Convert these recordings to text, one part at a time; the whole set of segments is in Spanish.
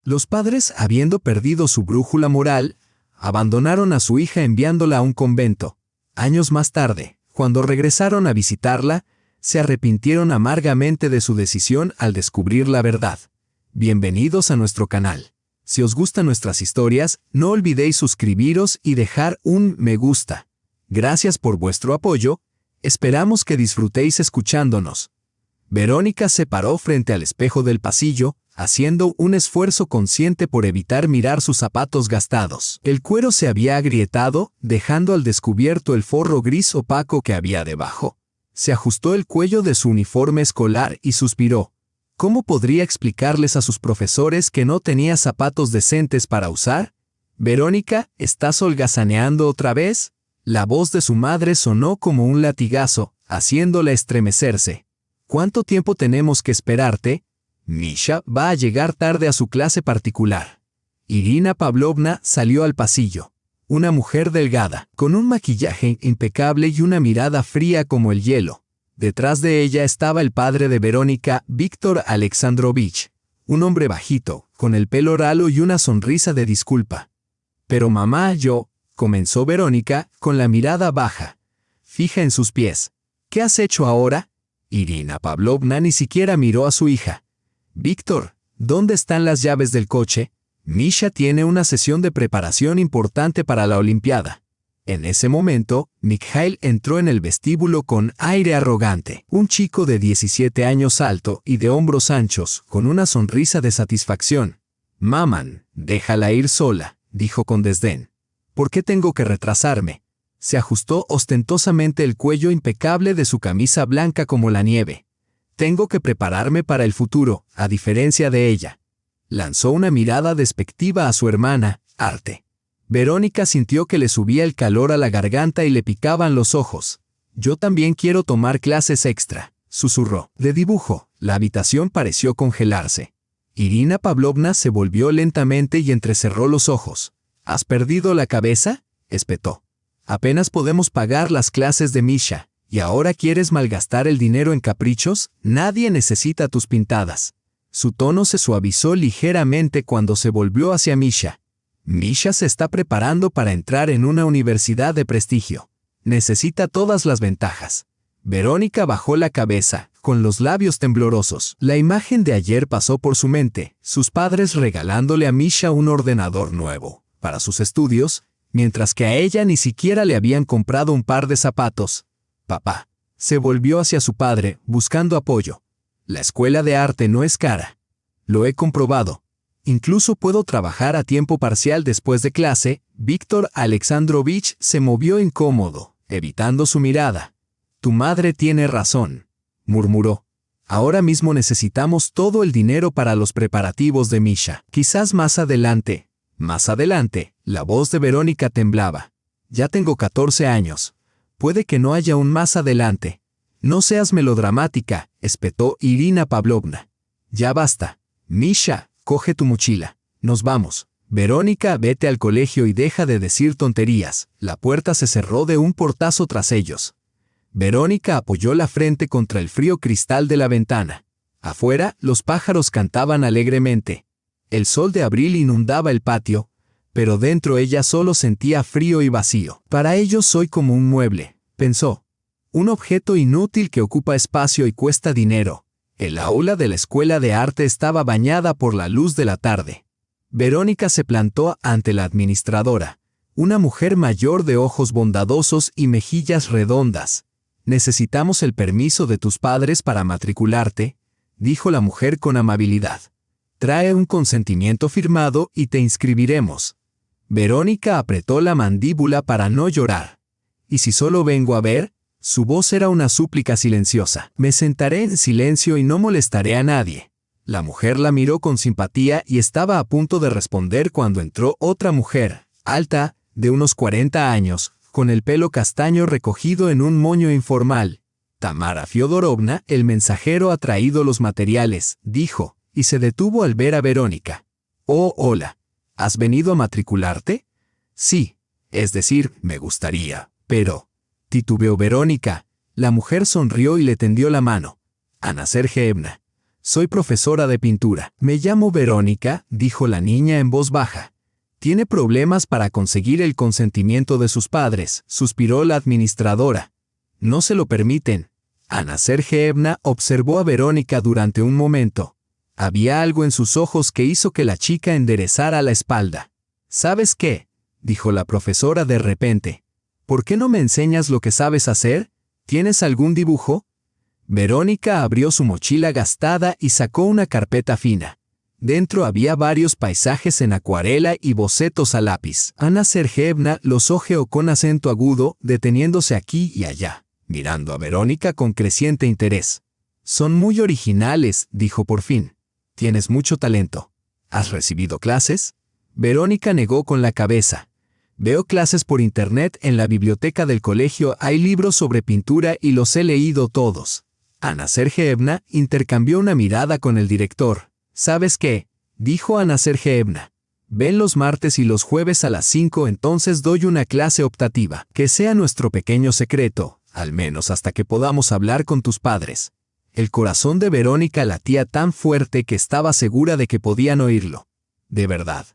Los padres, habiendo perdido su brújula moral, abandonaron a su hija enviándola a un convento. Años más tarde, cuando regresaron a visitarla, se arrepintieron amargamente de su decisión al descubrir la verdad. Bienvenidos a nuestro canal. Si os gustan nuestras historias, no olvidéis suscribiros y dejar un me gusta. Gracias por vuestro apoyo, esperamos que disfrutéis escuchándonos. Verónica se paró frente al espejo del pasillo, haciendo un esfuerzo consciente por evitar mirar sus zapatos gastados. El cuero se había agrietado, dejando al descubierto el forro gris opaco que había debajo. Se ajustó el cuello de su uniforme escolar y suspiró. ¿Cómo podría explicarles a sus profesores que no tenía zapatos decentes para usar? «Verónica, ¿estás holgazaneando otra vez?». La voz de su madre sonó como un latigazo, haciéndola estremecerse. «¿Cuánto tiempo tenemos que esperarte? Misha va a llegar tarde a su clase particular». Irina Pavlovna salió al pasillo. Una mujer delgada, con un maquillaje impecable y una mirada fría como el hielo. Detrás de ella estaba el padre de Verónica, Víctor Alexandrovich, un hombre bajito, con el pelo ralo y una sonrisa de disculpa. «Pero mamá, comenzó Verónica, con la mirada baja, fija en sus pies. «¿Qué has hecho ahora?». Irina Pavlovna ni siquiera miró a su hija. «Víctor, ¿dónde están las llaves del coche? Misha tiene una sesión de preparación importante para la Olimpiada». En ese momento, Mikhail entró en el vestíbulo con aire arrogante. Un chico de 17 años alto y de hombros anchos, con una sonrisa de satisfacción. «Maman, déjala ir sola», dijo con desdén. «¿Por qué tengo que retrasarme?». Se ajustó ostentosamente el cuello impecable de su camisa blanca como la nieve. «Tengo que prepararme para el futuro, a diferencia de ella». Lanzó una mirada despectiva a su hermana, Arte. Verónica sintió que le subía el calor a la garganta y le picaban los ojos. «Yo también quiero tomar clases extra», susurró. De dibujo, la habitación pareció congelarse. Irina Pavlovna se volvió lentamente y entrecerró los ojos. «¿Has perdido la cabeza?», espetó. «Apenas podemos pagar las clases de Misha, ¿y ahora quieres malgastar el dinero en caprichos? Nadie necesita tus pintadas». Su tono se suavizó ligeramente cuando se volvió hacia Misha. «Misha se está preparando para entrar en una universidad de prestigio. Necesita todas las ventajas». Verónica bajó la cabeza, con los labios temblorosos. La imagen de ayer pasó por su mente, sus padres regalándole a Misha un ordenador nuevo para sus estudios, mientras que a ella ni siquiera le habían comprado un par de zapatos. «Papá». Se volvió hacia su padre, buscando apoyo. «La escuela de arte no es cara. Lo he comprobado. Incluso puedo trabajar a tiempo parcial después de clase». Víctor Alexandrovich se movió incómodo, evitando su mirada. «Tu madre tiene razón», murmuró. «Ahora mismo necesitamos todo el dinero para los preparativos de Misha. Quizás más adelante». Más adelante, la voz de Verónica temblaba. «Ya tengo 14 años. Puede que no haya un más adelante». «No seas melodramática», espetó Irina Pavlovna. «Ya basta. Misha, coge tu mochila. Nos vamos». «Verónica, vete al colegio y deja de decir tonterías». La puerta se cerró de un portazo tras ellos. Verónica apoyó la frente contra el frío cristal de la ventana. Afuera, los pájaros cantaban alegremente. El sol de abril inundaba el patio, pero dentro ella solo sentía frío y vacío. «Para ellos soy como un mueble», pensó. «Un objeto inútil que ocupa espacio y cuesta dinero». El aula de la escuela de arte estaba bañada por la luz de la tarde. Verónica se plantó ante la administradora, una mujer mayor de ojos bondadosos y mejillas redondas. «Necesitamos el permiso de tus padres para matricularte», dijo la mujer con amabilidad. «Trae un consentimiento firmado y te inscribiremos». Verónica apretó la mandíbula para no llorar. «¿Y si solo vengo a ver?». Su voz era una súplica silenciosa. «Me sentaré en silencio y no molestaré a nadie». La mujer la miró con simpatía y estaba a punto de responder cuando entró otra mujer, alta, de unos 40 años, con el pelo castaño recogido en un moño informal. «Tamara Fyodorovna, el mensajero ha traído los materiales», dijo, y se detuvo al ver a Verónica. «Oh, hola. ¿Has venido a matricularte?». «Sí. Es decir, me gustaría, pero…». Titubeó Verónica. La mujer sonrió y le tendió la mano. «Ana Sergeevna». Soy profesora de pintura. Me llamo Verónica, dijo la niña en voz baja. Tiene problemas para conseguir el consentimiento de sus padres, suspiró la administradora. No se lo permiten. Ana Sergeevna observó a Verónica durante un momento. Había algo en sus ojos que hizo que la chica enderezara la espalda. ¿Sabes qué?, dijo la profesora de repente. ¿Por qué no me enseñas lo que sabes hacer? ¿Tienes algún dibujo? Verónica abrió su mochila gastada y sacó una carpeta fina. Dentro había varios paisajes en acuarela y bocetos a lápiz. Ana Sergeevna los hojeó con acento agudo, deteniéndose aquí y allá, mirando a Verónica con creciente interés. Son muy originales, dijo por fin. Tienes mucho talento. ¿Has recibido clases? Verónica negó con la cabeza. Veo clases por internet en la biblioteca del colegio, hay libros sobre pintura y los he leído todos. Ana Sergeevna intercambió una mirada con el director. ¿Sabes qué?, dijo Ana Sergeevna. Ven los martes y los jueves a las 5, entonces doy una clase optativa. Que sea nuestro pequeño secreto, al menos hasta que podamos hablar con tus padres. El corazón de Verónica latía tan fuerte que estaba segura de que podían oírlo. De verdad.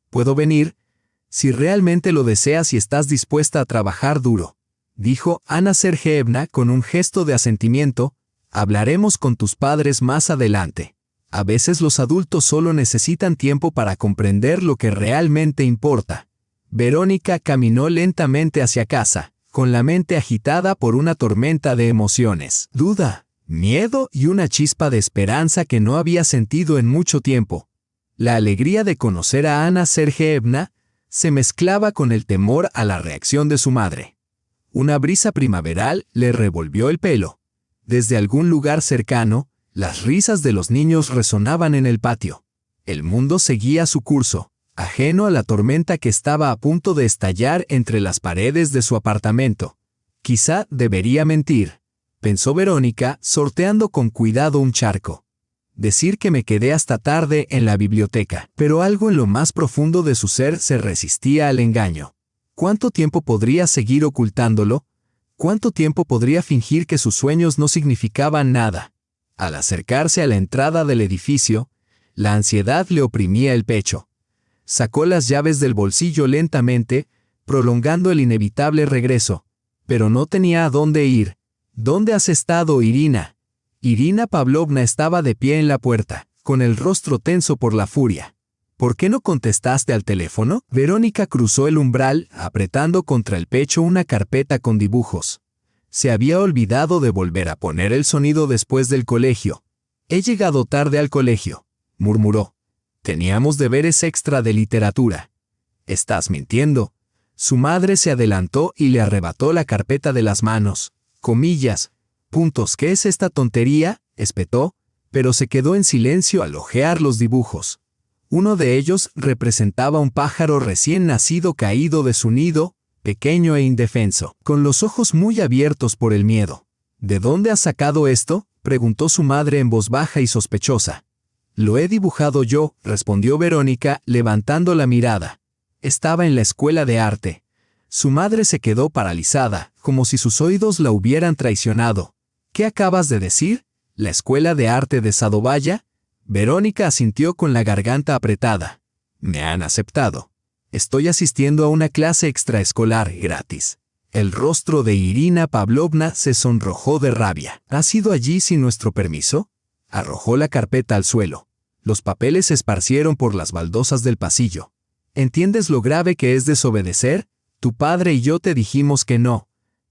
¿Puedo venir? Si realmente lo deseas y estás dispuesta a trabajar duro, dijo Ana Sergeevna con un gesto de asentimiento. Hablaremos con tus padres más adelante. A veces los adultos solo necesitan tiempo para comprender lo que realmente importa. Verónica caminó lentamente hacia casa, con la mente agitada por una tormenta de emociones. Duda, miedo y una chispa de esperanza que no había sentido en mucho tiempo. La alegría de conocer a Ana Sergeevna se mezclaba con el temor a la reacción de su madre. Una brisa primaveral le revolvió el pelo. Desde algún lugar cercano, las risas de los niños resonaban en el patio. El mundo seguía su curso, ajeno a la tormenta que estaba a punto de estallar entre las paredes de su apartamento. Quizá debería mentir, pensó Verónica, sorteando con cuidado un charco. Decir que me quedé hasta tarde en la biblioteca, pero algo en lo más profundo de su ser se resistía al engaño. ¿Cuánto tiempo podría seguir ocultándolo? ¿Cuánto tiempo podría fingir que sus sueños no significaban nada? Al acercarse a la entrada del edificio, la ansiedad le oprimía el pecho. Sacó las llaves del bolsillo lentamente, prolongando el inevitable regreso. Pero no tenía a dónde ir. ¿Dónde has estado, Irina? Irina Pavlovna estaba de pie en la puerta, con el rostro tenso por la furia. ¿Por qué no contestaste al teléfono? Verónica cruzó el umbral, apretando contra el pecho una carpeta con dibujos. Se había olvidado de volver a poner el sonido después del colegio. He llegado tarde al colegio, murmuró. Teníamos deberes extra de literatura. Estás mintiendo. Su madre se adelantó y le arrebató la carpeta de las manos. Comillas. Puntos. ¿Qué es esta tontería?, espetó, pero se quedó en silencio al hojear los dibujos. Uno de ellos representaba un pájaro recién nacido caído de su nido, pequeño e indefenso, con los ojos muy abiertos por el miedo. ¿De dónde has sacado esto?, preguntó su madre en voz baja y sospechosa. Lo he dibujado yo, respondió Verónica, levantando la mirada. Estaba en la escuela de arte. Su madre se quedó paralizada, como si sus oídos la hubieran traicionado. ¿Qué acabas de decir? ¿La escuela de arte de Sadovaya? Verónica asintió con la garganta apretada. Me han aceptado. Estoy asistiendo a una clase extraescolar gratis. El rostro de Irina Pavlovna se sonrojó de rabia. ¿Has ido allí sin nuestro permiso? Arrojó la carpeta al suelo. Los papeles se esparcieron por las baldosas del pasillo. ¿Entiendes lo grave que es desobedecer? Tu padre y yo te dijimos que no.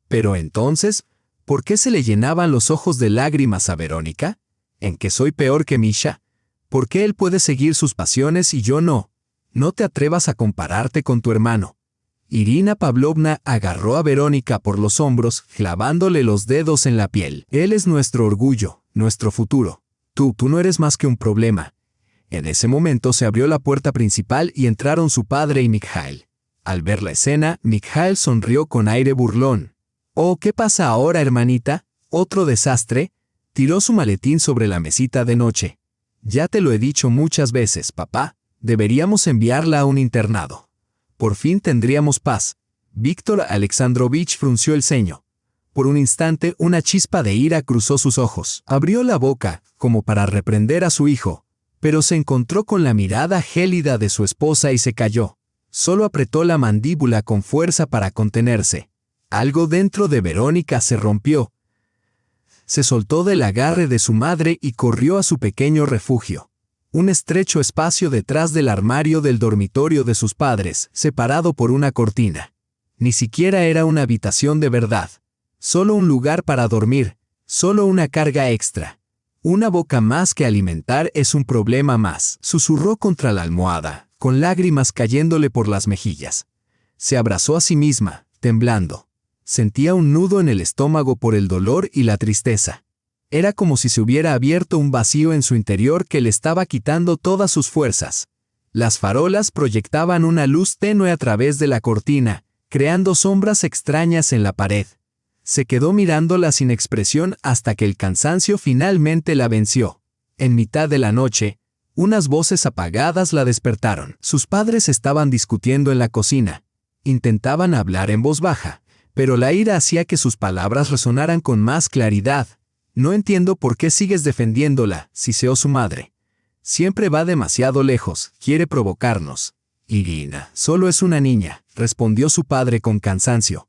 Pero entonces, ¿por qué se le llenaban los ojos de lágrimas a Verónica? ¿En que soy peor que Misha? ¿Por qué él puede seguir sus pasiones y yo no? No te atrevas a compararte con tu hermano. Irina Pavlovna agarró a Verónica por los hombros, clavándole los dedos en la piel. Él es nuestro orgullo, nuestro futuro. Tú no eres más que un problema. En ese momento se abrió la puerta principal y entraron su padre y Mikhail. Al ver la escena, Mikhail sonrió con aire burlón. «Oh, ¿qué pasa ahora, hermanita? ¿Otro desastre?» Tiró su maletín sobre la mesita de noche. «Ya te lo he dicho muchas veces, papá. Deberíamos enviarla a un internado. Por fin tendríamos paz». Víctor Alexandrovich frunció el ceño. Por un instante, una chispa de ira cruzó sus ojos. Abrió la boca, como para reprender a su hijo, pero se encontró con la mirada gélida de su esposa y se calló. Solo apretó la mandíbula con fuerza para contenerse. Algo dentro de Verónica se rompió. Se soltó del agarre de su madre y corrió a su pequeño refugio. Un estrecho espacio detrás del armario del dormitorio de sus padres, separado por una cortina. Ni siquiera era una habitación de verdad. Solo un lugar para dormir, solo una carga extra. Una boca más que alimentar es un problema más, susurró contra la almohada, con lágrimas cayéndole por las mejillas. Se abrazó a sí misma, temblando. Sentía un nudo en el estómago por el dolor y la tristeza. Era como si se hubiera abierto un vacío en su interior que le estaba quitando todas sus fuerzas. Las farolas proyectaban una luz tenue a través de la cortina, creando sombras extrañas en la pared. Se quedó mirándola sin expresión hasta que el cansancio finalmente la venció. En mitad de la noche, unas voces apagadas la despertaron. Sus padres estaban discutiendo en la cocina. Intentaban hablar en voz baja, pero la ira hacía que sus palabras resonaran con más claridad. No entiendo por qué sigues defendiéndola, siseó su madre. Siempre va demasiado lejos, quiere provocarnos. Irina, solo es una niña, respondió su padre con cansancio.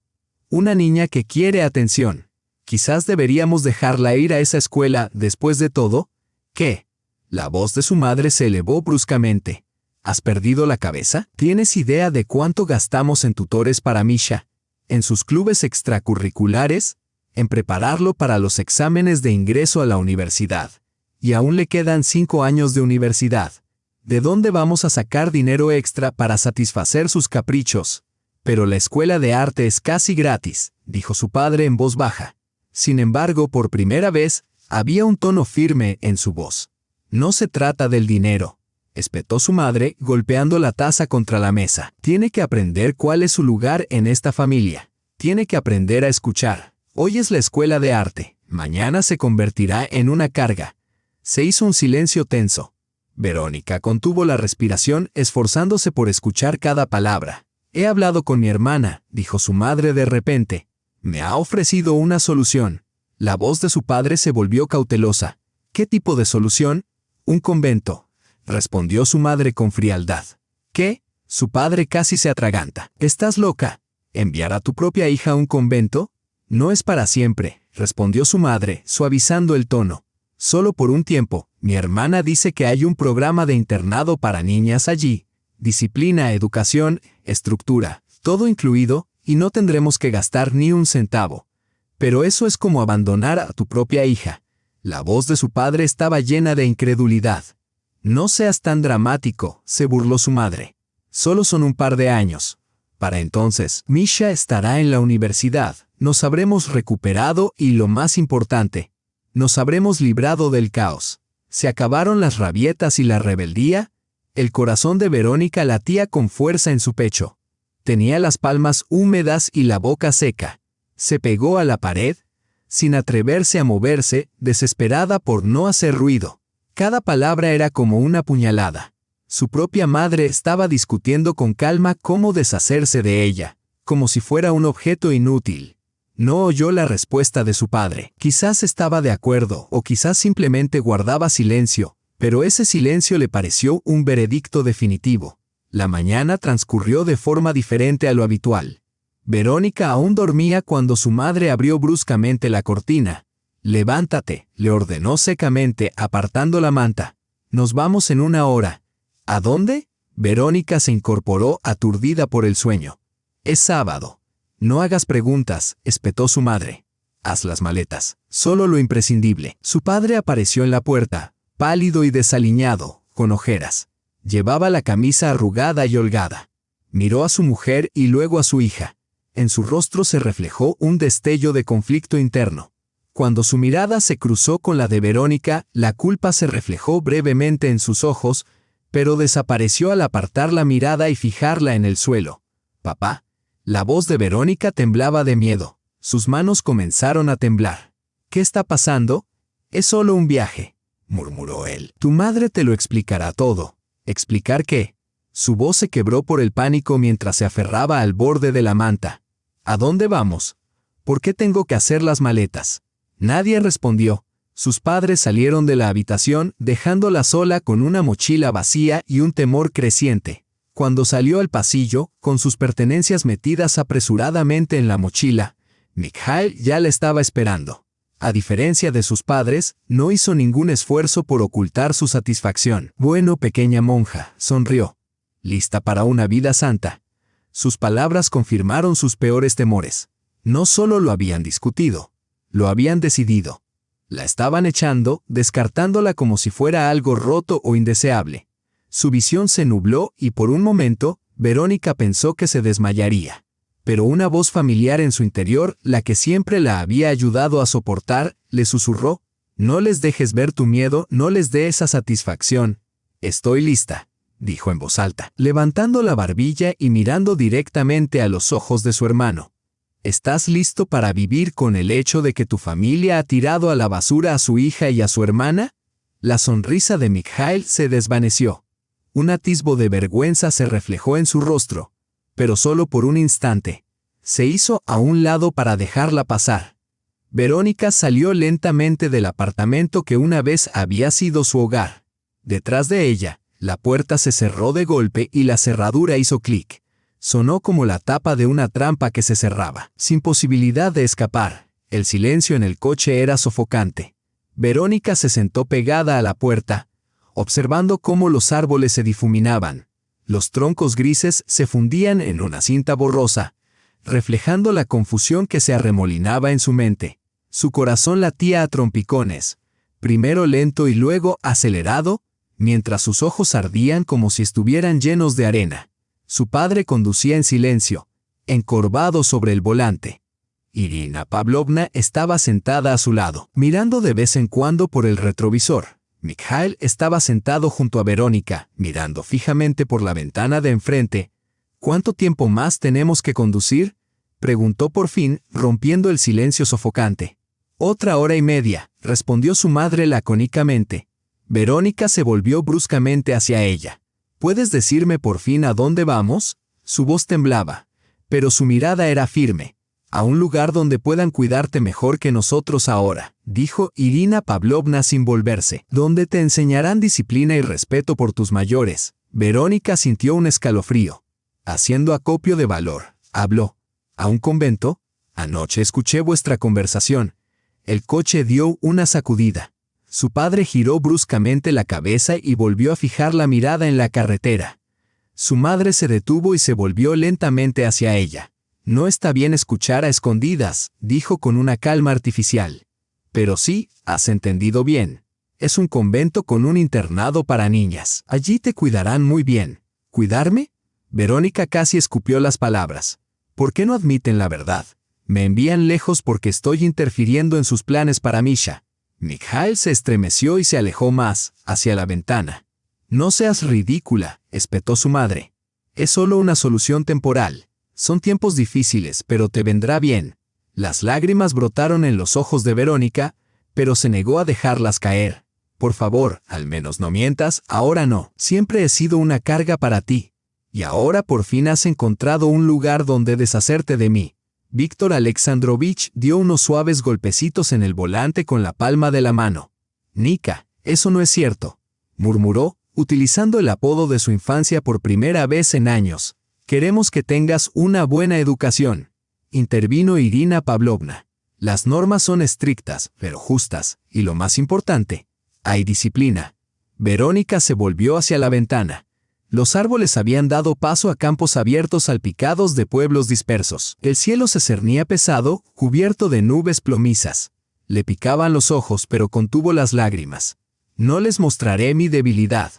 Una niña que quiere atención. Quizás deberíamos dejarla ir a esa escuela después de todo. ¿Qué? La voz de su madre se elevó bruscamente. ¿Has perdido la cabeza? ¿Tienes idea de cuánto gastamos en tutores para Misha? ¿En sus clubes extracurriculares? ¿En prepararlo para los exámenes de ingreso a la universidad? Y aún le quedan 5 años de universidad. ¿De dónde vamos a sacar dinero extra para satisfacer sus caprichos? Pero la escuela de arte es casi gratis, dijo su padre en voz baja. Sin embargo, por primera vez, había un tono firme en su voz. No se trata del dinero, espetó su madre, golpeando la taza contra la mesa. Tiene que aprender cuál es su lugar en esta familia. Tiene que aprender a escuchar. Hoy es la escuela de arte, mañana se convertirá en una carga. Se hizo un silencio tenso. Verónica contuvo la respiración, esforzándose por escuchar cada palabra. He hablado con mi hermana, dijo su madre de repente. Me ha ofrecido una solución. La voz de su padre se volvió cautelosa. ¿Qué tipo de solución? Un convento, respondió su madre con frialdad. ¿Qué? Su padre casi se atraganta. ¿Estás loca? ¿Enviar a tu propia hija a un convento? No es para siempre, respondió su madre, suavizando el tono. Solo por un tiempo. Mi hermana dice que hay un programa de internado para niñas allí. Disciplina, educación, estructura, todo incluido, y no tendremos que gastar ni un centavo. Pero eso es como abandonar a tu propia hija. La voz de su padre estaba llena de incredulidad. No seas tan dramático, se burló su madre. Solo son un par de años. Para entonces, Misha estará en la universidad, nos habremos recuperado y lo más importante, nos habremos librado del caos. Se acabaron las rabietas y la rebeldía. El corazón de Verónica latía con fuerza en su pecho. Tenía las palmas húmedas y la boca seca. Se pegó a la pared, sin atreverse a moverse, desesperada por no hacer ruido. Cada palabra era como una puñalada. Su propia madre estaba discutiendo con calma cómo deshacerse de ella, como si fuera un objeto inútil. No oyó la respuesta de su padre. Quizás estaba de acuerdo o quizás simplemente guardaba silencio, pero ese silencio le pareció un veredicto definitivo. La mañana transcurrió de forma diferente a lo habitual. Verónica aún dormía cuando su madre abrió bruscamente la cortina. «Levántate», le ordenó secamente, apartando la manta. «Nos vamos en 1 hora». «¿A dónde?» Verónica se incorporó aturdida por el sueño. «Es sábado». «No hagas preguntas», espetó su madre. «Haz las maletas. Solo lo imprescindible». Su padre apareció en la puerta, pálido y desaliñado, con ojeras. Llevaba la camisa arrugada y holgada. Miró a su mujer y luego a su hija. En su rostro se reflejó un destello de conflicto interno. Cuando su mirada se cruzó con la de Verónica, la culpa se reflejó brevemente en sus ojos, pero desapareció al apartar la mirada y fijarla en el suelo. «Papá». La voz de Verónica temblaba de miedo. Sus manos comenzaron a temblar. «¿Qué está pasando?» «Es solo un viaje», murmuró él. «Tu madre te lo explicará todo». «¿Explicar qué?» Su voz se quebró por el pánico mientras se aferraba al borde de la manta. «¿A dónde vamos?» ¿Por qué tengo que hacer las maletas? Nadie respondió. Sus padres salieron de la habitación, dejándola sola con una mochila vacía y un temor creciente. Cuando salió al pasillo, con sus pertenencias metidas apresuradamente en la mochila, Mikhail ya la estaba esperando. A diferencia de sus padres, no hizo ningún esfuerzo por ocultar su satisfacción. Bueno, pequeña monja, sonrió. ¿Lista para una vida santa? Sus palabras confirmaron sus peores temores. No solo lo habían discutido, lo habían decidido. La estaban echando, descartándola como si fuera algo roto o indeseable. Su visión se nubló y por un momento, Verónica pensó que se desmayaría. Pero una voz familiar en su interior, la que siempre la había ayudado a soportar, le susurró: «No les dejes ver tu miedo, no les dé esa satisfacción». «Estoy lista», dijo en voz alta, levantando la barbilla y mirando directamente a los ojos de su hermano. ¿Estás listo para vivir con el hecho de que tu familia ha tirado a la basura a su hija y a su hermana? La sonrisa de Mikhail se desvaneció. Un atisbo de vergüenza se reflejó en su rostro, pero solo por un instante. Se hizo a un lado para dejarla pasar. Verónica salió lentamente del apartamento que una vez había sido su hogar. Detrás de ella, la puerta se cerró de golpe y la cerradura hizo clic. Sonó como la tapa de una trampa que se cerraba, sin posibilidad de escapar. El silencio en el coche era sofocante. Verónica se sentó pegada a la puerta, observando cómo los árboles se difuminaban. Los troncos grises se fundían en una cinta borrosa, reflejando la confusión que se arremolinaba en su mente. Su corazón latía a trompicones, primero lento y luego acelerado, mientras sus ojos ardían como si estuvieran llenos de arena. Su padre conducía en silencio, encorvado sobre el volante. Irina Pavlovna estaba sentada a su lado, mirando de vez en cuando por el retrovisor. Mikhail estaba sentado junto a Verónica, mirando fijamente por la ventana de enfrente. «¿Cuánto tiempo más tenemos que conducir?», preguntó por fin, rompiendo el silencio sofocante. «1 hora y media», respondió su madre lacónicamente. Verónica se volvió bruscamente hacia ella. «¿Puedes decirme por fin a dónde vamos?». Su voz temblaba, pero su mirada era firme. «A un lugar donde puedan cuidarte mejor que nosotros ahora», dijo Irina Pavlovna sin volverse. «Donde te enseñarán disciplina y respeto por tus mayores». Verónica sintió un escalofrío. Haciendo acopio de valor, habló: «¿A un convento? Anoche escuché vuestra conversación». El coche dio una sacudida. Su padre giró bruscamente la cabeza y volvió a fijar la mirada en la carretera. Su madre se detuvo y se volvió lentamente hacia ella. «No está bien escuchar a escondidas», dijo con una calma artificial. «Pero sí, has entendido bien. Es un convento con un internado para niñas. Allí te cuidarán muy bien». «¿Cuidarme?». Verónica casi escupió las palabras. «¿Por qué no admiten la verdad? Me envían lejos porque estoy interfiriendo en sus planes para Misha». Mikhail se estremeció y se alejó más, hacia la ventana. «No seas ridícula», espetó su madre. «Es solo una solución temporal. Son tiempos difíciles, pero te vendrá bien». Las lágrimas brotaron en los ojos de Verónica, pero se negó a dejarlas caer. «Por favor, al menos no mientas, ahora no. Siempre he sido una carga para ti. Y ahora por fin has encontrado un lugar donde deshacerte de mí». Víctor Alexandrovich dio unos suaves golpecitos en el volante con la palma de la mano. «Nika, eso no es cierto», murmuró, utilizando el apodo de su infancia por primera vez en años. «Queremos que tengas una buena educación», intervino Irina Pavlovna. «Las normas son estrictas, pero justas, y lo más importante, hay disciplina». Verónica se volvió hacia la ventana. Los árboles habían dado paso a campos abiertos salpicados de pueblos dispersos. El cielo se cernía pesado, cubierto de nubes plomizas. Le picaban los ojos, pero contuvo las lágrimas. «No les mostraré mi debilidad»,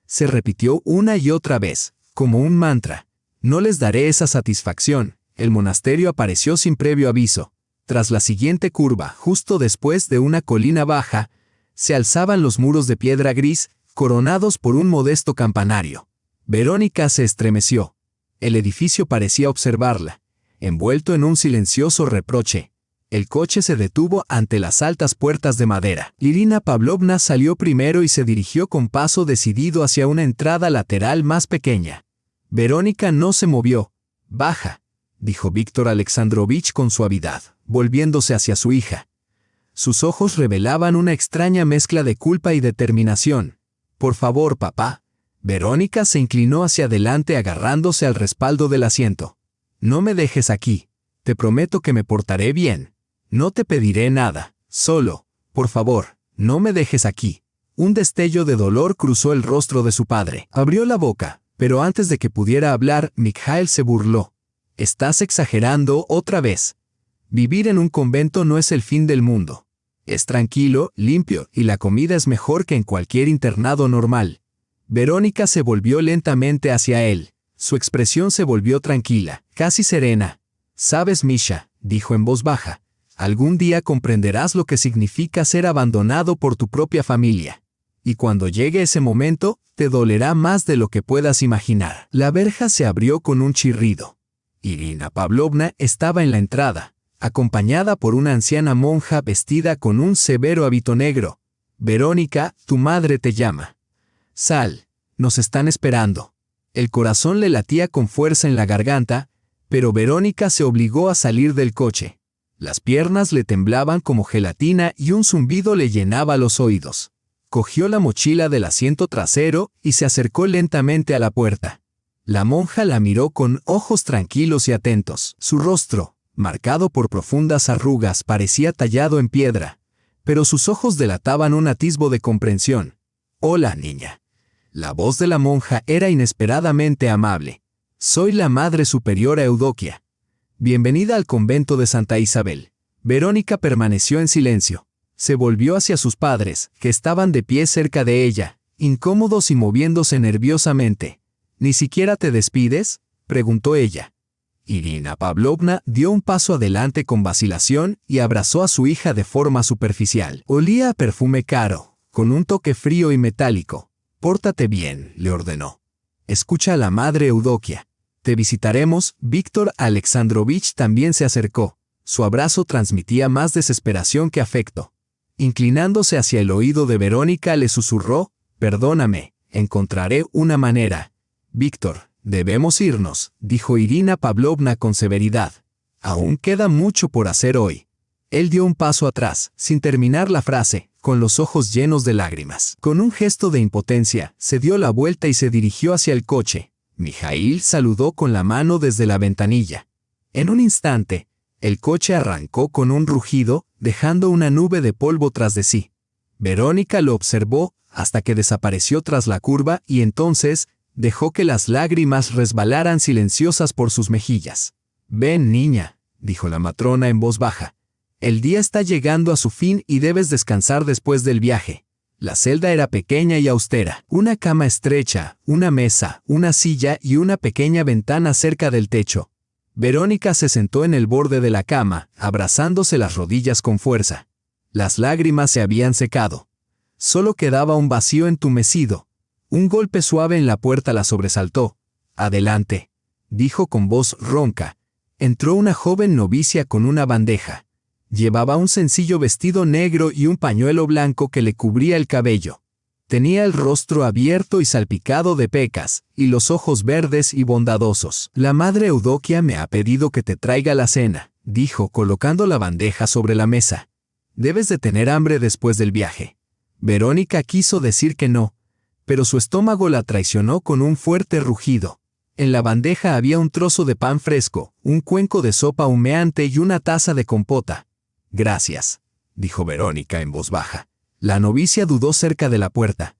se repitió una y otra vez, como un mantra. «No les daré esa satisfacción». El monasterio apareció sin previo aviso. Tras la siguiente curva, justo después de una colina baja, se alzaban los muros de piedra gris, coronados por un modesto campanario. Verónica se estremeció. El edificio parecía observarla, envuelto en un silencioso reproche. El coche se detuvo ante las altas puertas de madera. Irina Pavlovna salió primero y se dirigió con paso decidido hacia una entrada lateral más pequeña. Verónica no se movió. «Baja», dijo Víctor Alexandrovich con suavidad. volviéndose hacia su hija. Sus ojos revelaban una extraña mezcla de culpa y determinación. «Por favor, papá». Verónica se inclinó hacia adelante agarrándose al respaldo del asiento. «No me dejes aquí. Te prometo que me portaré bien. No te pediré nada. Solo, por favor, no me dejes aquí». Un destello de dolor cruzó el rostro de su padre. Abrió la boca, pero antes de que pudiera hablar, Mikhail se burló. «Estás exagerando otra vez. Vivir en un convento no es el fin del mundo. Es tranquilo, limpio, y la comida es mejor que en cualquier internado normal». Verónica se volvió lentamente hacia él. Su expresión se volvió tranquila, casi serena. «Sabes, Misha», dijo en voz baja, «algún día comprenderás lo que significa ser abandonado por tu propia familia. Y cuando llegue ese momento, te dolerá más de lo que puedas imaginar». La verja se abrió con un chirrido. Irina Pavlovna estaba en la entrada, acompañada por una anciana monja vestida con un severo hábito negro. «Verónica, tu madre te llama. Sal, nos están esperando». El corazón le latía con fuerza en la garganta, pero Verónica se obligó a salir del coche. Las piernas le temblaban como gelatina y un zumbido le llenaba los oídos. Cogió la mochila del asiento trasero y se acercó lentamente a la puerta. La monja la miró con ojos tranquilos y atentos. Su rostro, marcado por profundas arrugas, parecía tallado en piedra, pero sus ojos delataban un atisbo de comprensión. «Hola, niña». La voz de la monja era inesperadamente amable. «Soy la Madre Superiora Eudokia. Bienvenida al convento de Santa Isabel». Verónica permaneció en silencio. Se volvió hacia sus padres, que estaban de pie cerca de ella, incómodos y moviéndose nerviosamente. «¿Ni siquiera te despides?», preguntó ella. Irina Pavlovna dio un paso adelante con vacilación y abrazó a su hija de forma superficial. Olía a perfume caro, con un toque frío y metálico. «Pórtate bien», le ordenó. «Escucha a la madre Eudokia. Te visitaremos». Víctor Alexandrovich también se acercó. Su abrazo transmitía más desesperación que afecto. Inclinándose hacia el oído de Verónica, le susurró: «Perdóname, encontraré una manera». «Víctor, debemos irnos», dijo Irina Pavlovna con severidad. «Aún queda mucho por hacer hoy». Él dio un paso atrás, sin terminar la frase, con los ojos llenos de lágrimas. Con un gesto de impotencia, se dio la vuelta y se dirigió hacia el coche. Mijaíl saludó con la mano desde la ventanilla. En un instante, el coche arrancó con un rugido, dejando una nube de polvo tras de sí. Verónica lo observó hasta que desapareció tras la curva y entonces dejó que las lágrimas resbalaran silenciosas por sus mejillas. «Ven, niña», dijo la matrona en voz baja. «El día está llegando a su fin y debes descansar después del viaje». La celda era pequeña y austera. Una cama estrecha, una mesa, una silla y una pequeña ventana cerca del techo. Verónica se sentó en el borde de la cama, abrazándose las rodillas con fuerza. Las lágrimas se habían secado. Solo quedaba un vacío entumecido. Un golpe suave en la puerta la sobresaltó. «Adelante», dijo con voz ronca. Entró una joven novicia con una bandeja. Llevaba un sencillo vestido negro y un pañuelo blanco que le cubría el cabello. Tenía el rostro abierto y salpicado de pecas, y los ojos verdes y bondadosos. «La madre Eudokia me ha pedido que te traiga la cena», dijo colocando la bandeja sobre la mesa. «Debes de tener hambre después del viaje». Verónica quiso decir que no, pero su estómago la traicionó con un fuerte rugido. En la bandeja había un trozo de pan fresco, un cuenco de sopa humeante y una taza de compota. «Gracias», dijo Verónica en voz baja. La novicia dudó cerca de la puerta.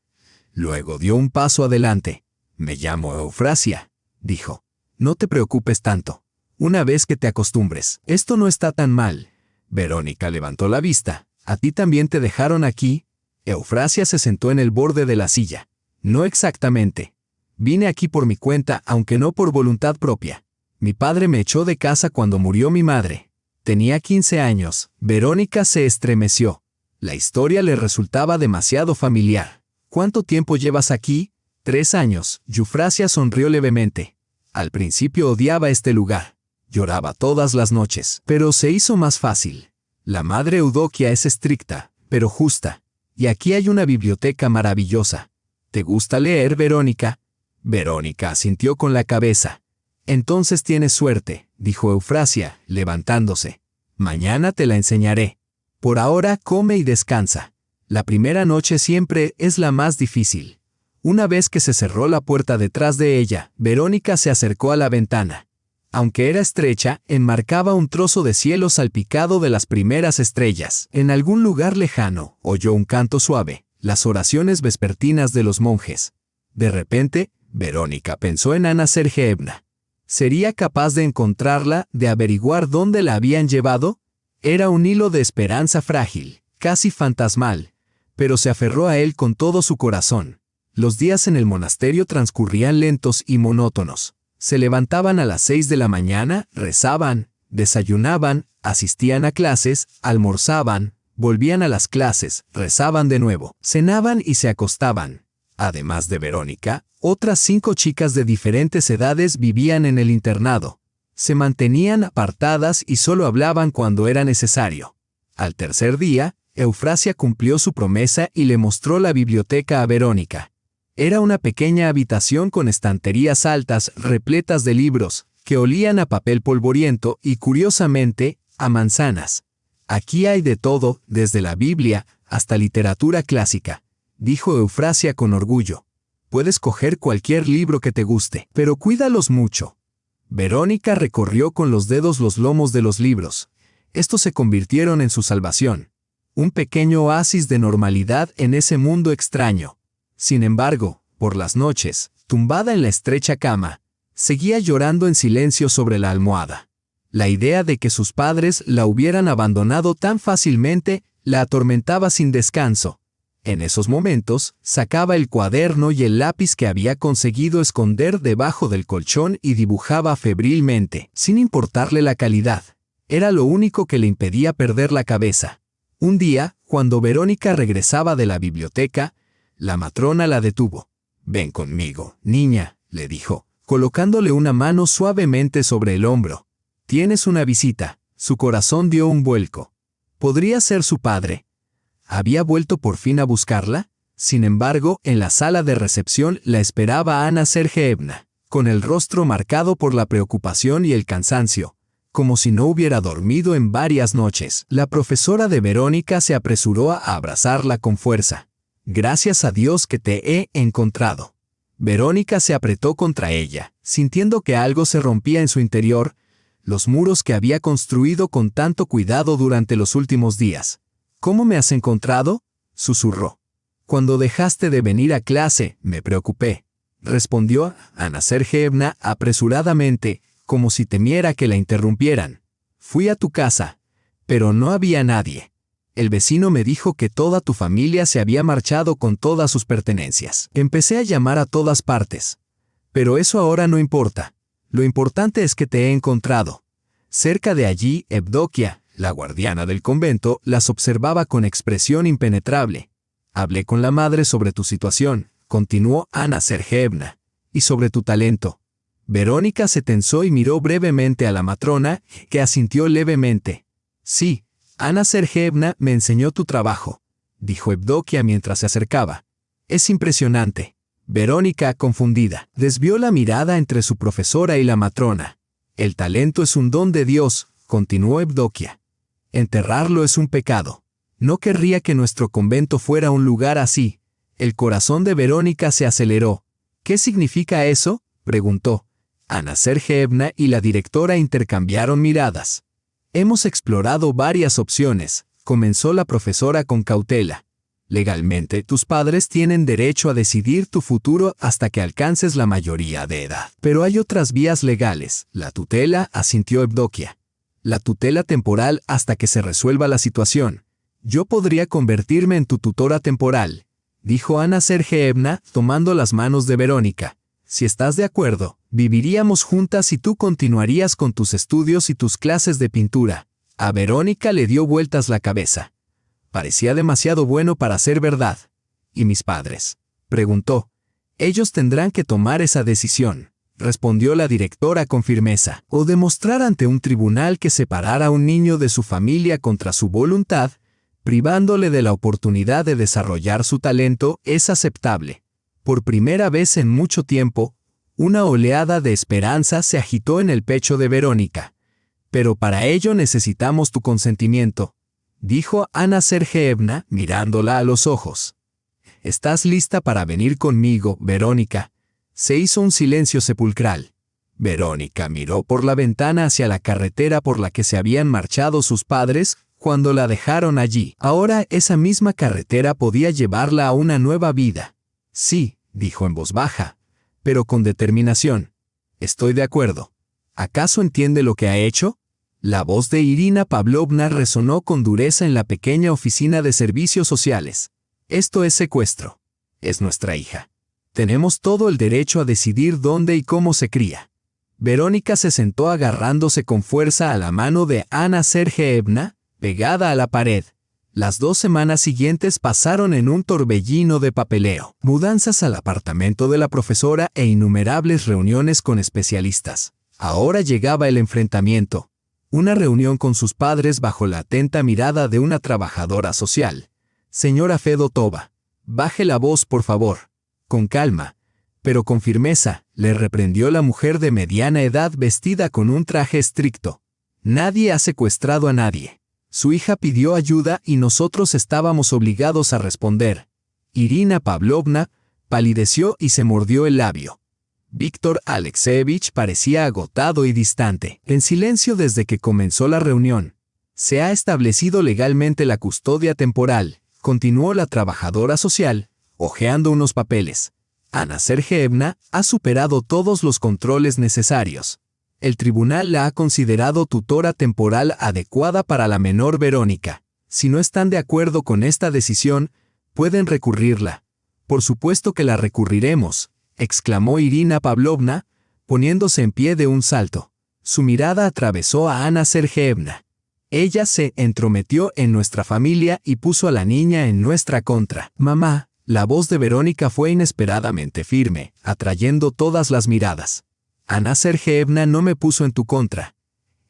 Luego dio un paso adelante. «Me llamo Eufrasia», dijo. «No te preocupes tanto. Una vez que te acostumbres, esto no está tan mal». Verónica levantó la vista. «¿A ti también te dejaron aquí?» Eufrasia se sentó en el borde de la silla. «No exactamente. Vine aquí por mi cuenta, aunque no por voluntad propia. Mi padre me echó de casa cuando murió mi madre. Tenía 15 años». Verónica se estremeció. La historia le resultaba demasiado familiar. «¿Cuánto tiempo llevas aquí?» 3 años. Eufrasia sonrió levemente. Al principio odiaba este lugar. Lloraba todas las noches, pero se hizo más fácil. La madre Eudokia es estricta, pero justa. Y aquí hay una biblioteca maravillosa. ¿Te gusta leer, Verónica?» Verónica asintió con la cabeza. «Entonces tienes suerte», dijo Eufrasia, levantándose. Mañana te la enseñaré. Por ahora come y descansa. La primera noche siempre es la más difícil. Una vez que se cerró la puerta detrás de ella, Verónica se acercó a la ventana. Aunque era estrecha, enmarcaba un trozo de cielo salpicado de las primeras estrellas. En algún lugar lejano, oyó un canto suave, las oraciones vespertinas de los monjes. De repente, Verónica pensó en Ana Sergeevna. ¿Sería capaz de encontrarla, de averiguar dónde la habían llevado? Era un hilo de esperanza frágil, casi fantasmal, pero se aferró a él con todo su corazón. Los días en el monasterio transcurrían lentos y monótonos. Se levantaban a las 6 de la mañana, rezaban, desayunaban, asistían a clases, almorzaban, volvían a las clases, rezaban de nuevo, cenaban y se acostaban. Además de Verónica, otras 5 chicas de diferentes edades vivían en el internado. Se mantenían apartadas y solo hablaban cuando era necesario. Al tercer día, Eufrasia cumplió su promesa y le mostró la biblioteca a Verónica. Era una pequeña habitación con estanterías altas repletas de libros, que olían a papel polvoriento y, curiosamente, a manzanas. Aquí hay de todo, desde la Biblia hasta literatura clásica, dijo Eufrasia con orgullo. Puedes coger cualquier libro que te guste, pero cuídalos mucho. Verónica recorrió con los dedos los lomos de los libros. Estos se convirtieron en su salvación. Un pequeño oasis de normalidad en ese mundo extraño. Sin embargo, por las noches, tumbada en la estrecha cama, seguía llorando en silencio sobre la almohada. La idea de que sus padres la hubieran abandonado tan fácilmente la atormentaba sin descanso. En esos momentos, sacaba el cuaderno y el lápiz que había conseguido esconder debajo del colchón y dibujaba febrilmente, sin importarle la calidad. Era lo único que le impedía perder la cabeza. Un día, cuando Verónica regresaba de la biblioteca, la matrona la detuvo. «Ven conmigo, niña», le dijo, colocándole una mano suavemente sobre el hombro. «Tienes una visita». Su corazón dio un vuelco. ¿Podría ser su padre? ¿Había vuelto por fin a buscarla? Sin embargo, en la sala de recepción la esperaba Ana Sergeevna, con el rostro marcado por la preocupación y el cansancio, como si no hubiera dormido en varias noches. La profesora de Verónica se apresuró a abrazarla con fuerza. «Gracias a Dios que te he encontrado». Verónica se apretó contra ella, sintiendo que algo se rompía en su interior, los muros que había construido con tanto cuidado durante los últimos días. «¿Cómo me has encontrado?», susurró. «Cuando dejaste de venir a clase, me preocupé», respondió Ana Sergeevna apresuradamente, como si temiera que la interrumpieran. «Fui a tu casa, pero no había nadie. El vecino me dijo que toda tu familia se había marchado con todas sus pertenencias. Empecé a llamar a todas partes. Pero eso ahora no importa. Lo importante es que te he encontrado». Cerca de allí, Evdokia, la guardiana del convento, las observaba con expresión impenetrable. «Hablé con la madre sobre tu situación», continuó Ana Sergeevna, «y sobre tu talento». Verónica se tensó y miró brevemente a la matrona, que asintió levemente. «Sí, Ana Sergeevna me enseñó tu trabajo», dijo Evdokia mientras se acercaba. «Es impresionante». Verónica, confundida, desvió la mirada entre su profesora y la matrona. «El talento es un don de Dios», continuó Evdokia. «Enterrarlo es un pecado. No querría que nuestro convento fuera un lugar así». El corazón de Verónica se aceleró. «¿Qué significa eso?», preguntó. Ana Sergeevna y la directora intercambiaron miradas. «Hemos explorado varias opciones», comenzó la profesora con cautela. «Legalmente, tus padres tienen derecho a decidir tu futuro hasta que alcances la mayoría de edad. Pero hay otras vías legales. La tutela», asintió Evdokia. «La tutela temporal hasta que se resuelva la situación. Yo podría convertirme en tu tutora temporal», dijo Ana Sergeevna, tomando las manos de Verónica. «Si estás de acuerdo, viviríamos juntas y tú continuarías con tus estudios y tus clases de pintura». A Verónica le dio vueltas la cabeza. Parecía demasiado bueno para ser verdad. «¿Y mis padres?», preguntó. «Ellos tendrán que tomar esa decisión», respondió la directora con firmeza. «O demostrar ante un tribunal que separar a un niño de su familia contra su voluntad, privándole de la oportunidad de desarrollar su talento, es aceptable». Por primera vez en mucho tiempo, una oleada de esperanza se agitó en el pecho de Verónica. Pero para ello necesitamos tu consentimiento, dijo Ana Sergeevna mirándola a los ojos. ¿Estás lista para venir conmigo, Verónica? Se hizo un silencio sepulcral. Verónica miró por la ventana hacia la carretera por la que se habían marchado sus padres cuando la dejaron allí. Ahora esa misma carretera podía llevarla a una nueva vida. Sí, dijo en voz baja, pero con determinación. Estoy de acuerdo. ¿Acaso entiende lo que ha hecho? La voz de Irina Pavlovna resonó con dureza en la pequeña oficina de servicios sociales. Esto es secuestro. Es nuestra hija. Tenemos todo el derecho a decidir dónde y cómo se cría. Verónica se sentó agarrándose con fuerza a la mano de Ana Sergeevna, pegada a la pared. Las 2 semanas siguientes pasaron en un torbellino de papeleo, mudanzas al apartamento de la profesora e innumerables reuniones con especialistas. Ahora llegaba el enfrentamiento. Una reunión con sus padres bajo la atenta mirada de una trabajadora social. Señora Fedotova, baje la voz, por favor. Con calma, pero con firmeza, le reprendió la mujer de mediana edad vestida con un traje estricto. Nadie ha secuestrado a nadie. Su hija pidió ayuda y nosotros estábamos obligados a responder. Irina Pavlovna palideció y se mordió el labio. Víctor Alexeevich parecía agotado y distante, en silencio desde que comenzó la reunión. Se ha establecido legalmente la custodia temporal, continuó la trabajadora social, hojeando unos papeles. Ana Sergeevna ha superado todos los controles necesarios. El tribunal la ha considerado tutora temporal adecuada para la menor Verónica. Si no están de acuerdo con esta decisión, pueden recurrirla. Por supuesto que la recurriremos, exclamó Irina Pavlovna, poniéndose en pie de un salto. Su mirada atravesó a Ana Sergeevna. Ella se entrometió en nuestra familia y puso a la niña en nuestra contra. Mamá, la voz de Verónica fue inesperadamente firme, atrayendo todas las miradas. Ana Sergeevna no me puso en tu contra.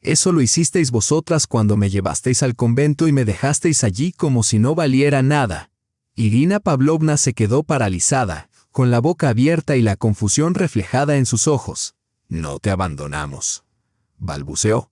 Eso lo hicisteis vosotras cuando me llevasteis al convento y me dejasteis allí como si no valiera nada. Irina Pavlovna se quedó paralizada, con la boca abierta y la confusión reflejada en sus ojos. No te abandonamos, balbuceó.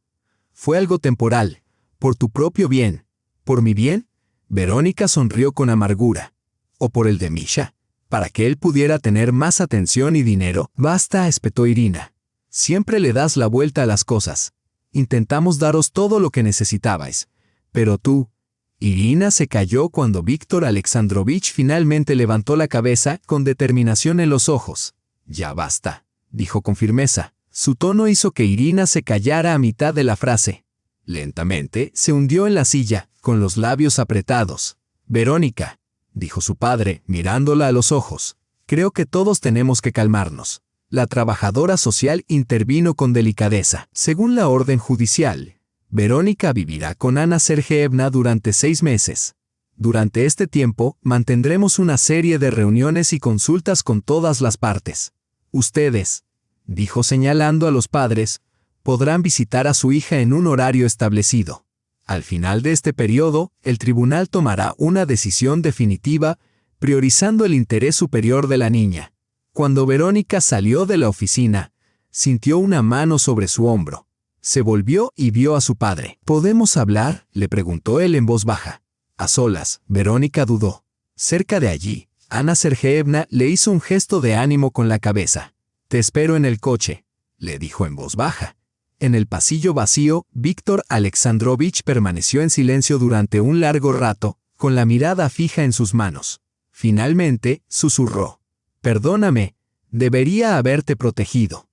Fue algo temporal, por tu propio bien. ¿Por mi bien? Verónica sonrió con amargura. ¿O por el de Misha? Para que él pudiera tener más atención y dinero. Basta, espetó Irina. Siempre le das la vuelta a las cosas. Intentamos daros todo lo que necesitabais. Pero tú... Irina se calló cuando Víctor Alexandrovich finalmente levantó la cabeza con determinación en los ojos. Ya basta, dijo con firmeza. Su tono hizo que Irina se callara a mitad de la frase. Lentamente se hundió en la silla, con los labios apretados. Verónica, dijo su padre, mirándola a los ojos. Creo que todos tenemos que calmarnos. La trabajadora social intervino con delicadeza. Según la orden judicial, Verónica vivirá con Ana Sergeevna durante 6 meses. Durante este tiempo, mantendremos una serie de reuniones y consultas con todas las partes. Ustedes, dijo señalando a los padres, podrán visitar a su hija en un horario establecido. Al final de este periodo, el tribunal tomará una decisión definitiva, priorizando el interés superior de la niña. Cuando Verónica salió de la oficina, sintió una mano sobre su hombro. Se volvió y vio a su padre. ¿Podemos hablar?, le preguntó él en voz baja. A solas, Verónica dudó. Cerca de allí, Ana Sergeevna le hizo un gesto de ánimo con la cabeza. «Te espero en el coche», le dijo en voz baja. En el pasillo vacío, Víctor Alexandrovich permaneció en silencio durante un largo rato, con la mirada fija en sus manos. Finalmente, susurró. «Perdóname, debería haberte protegido.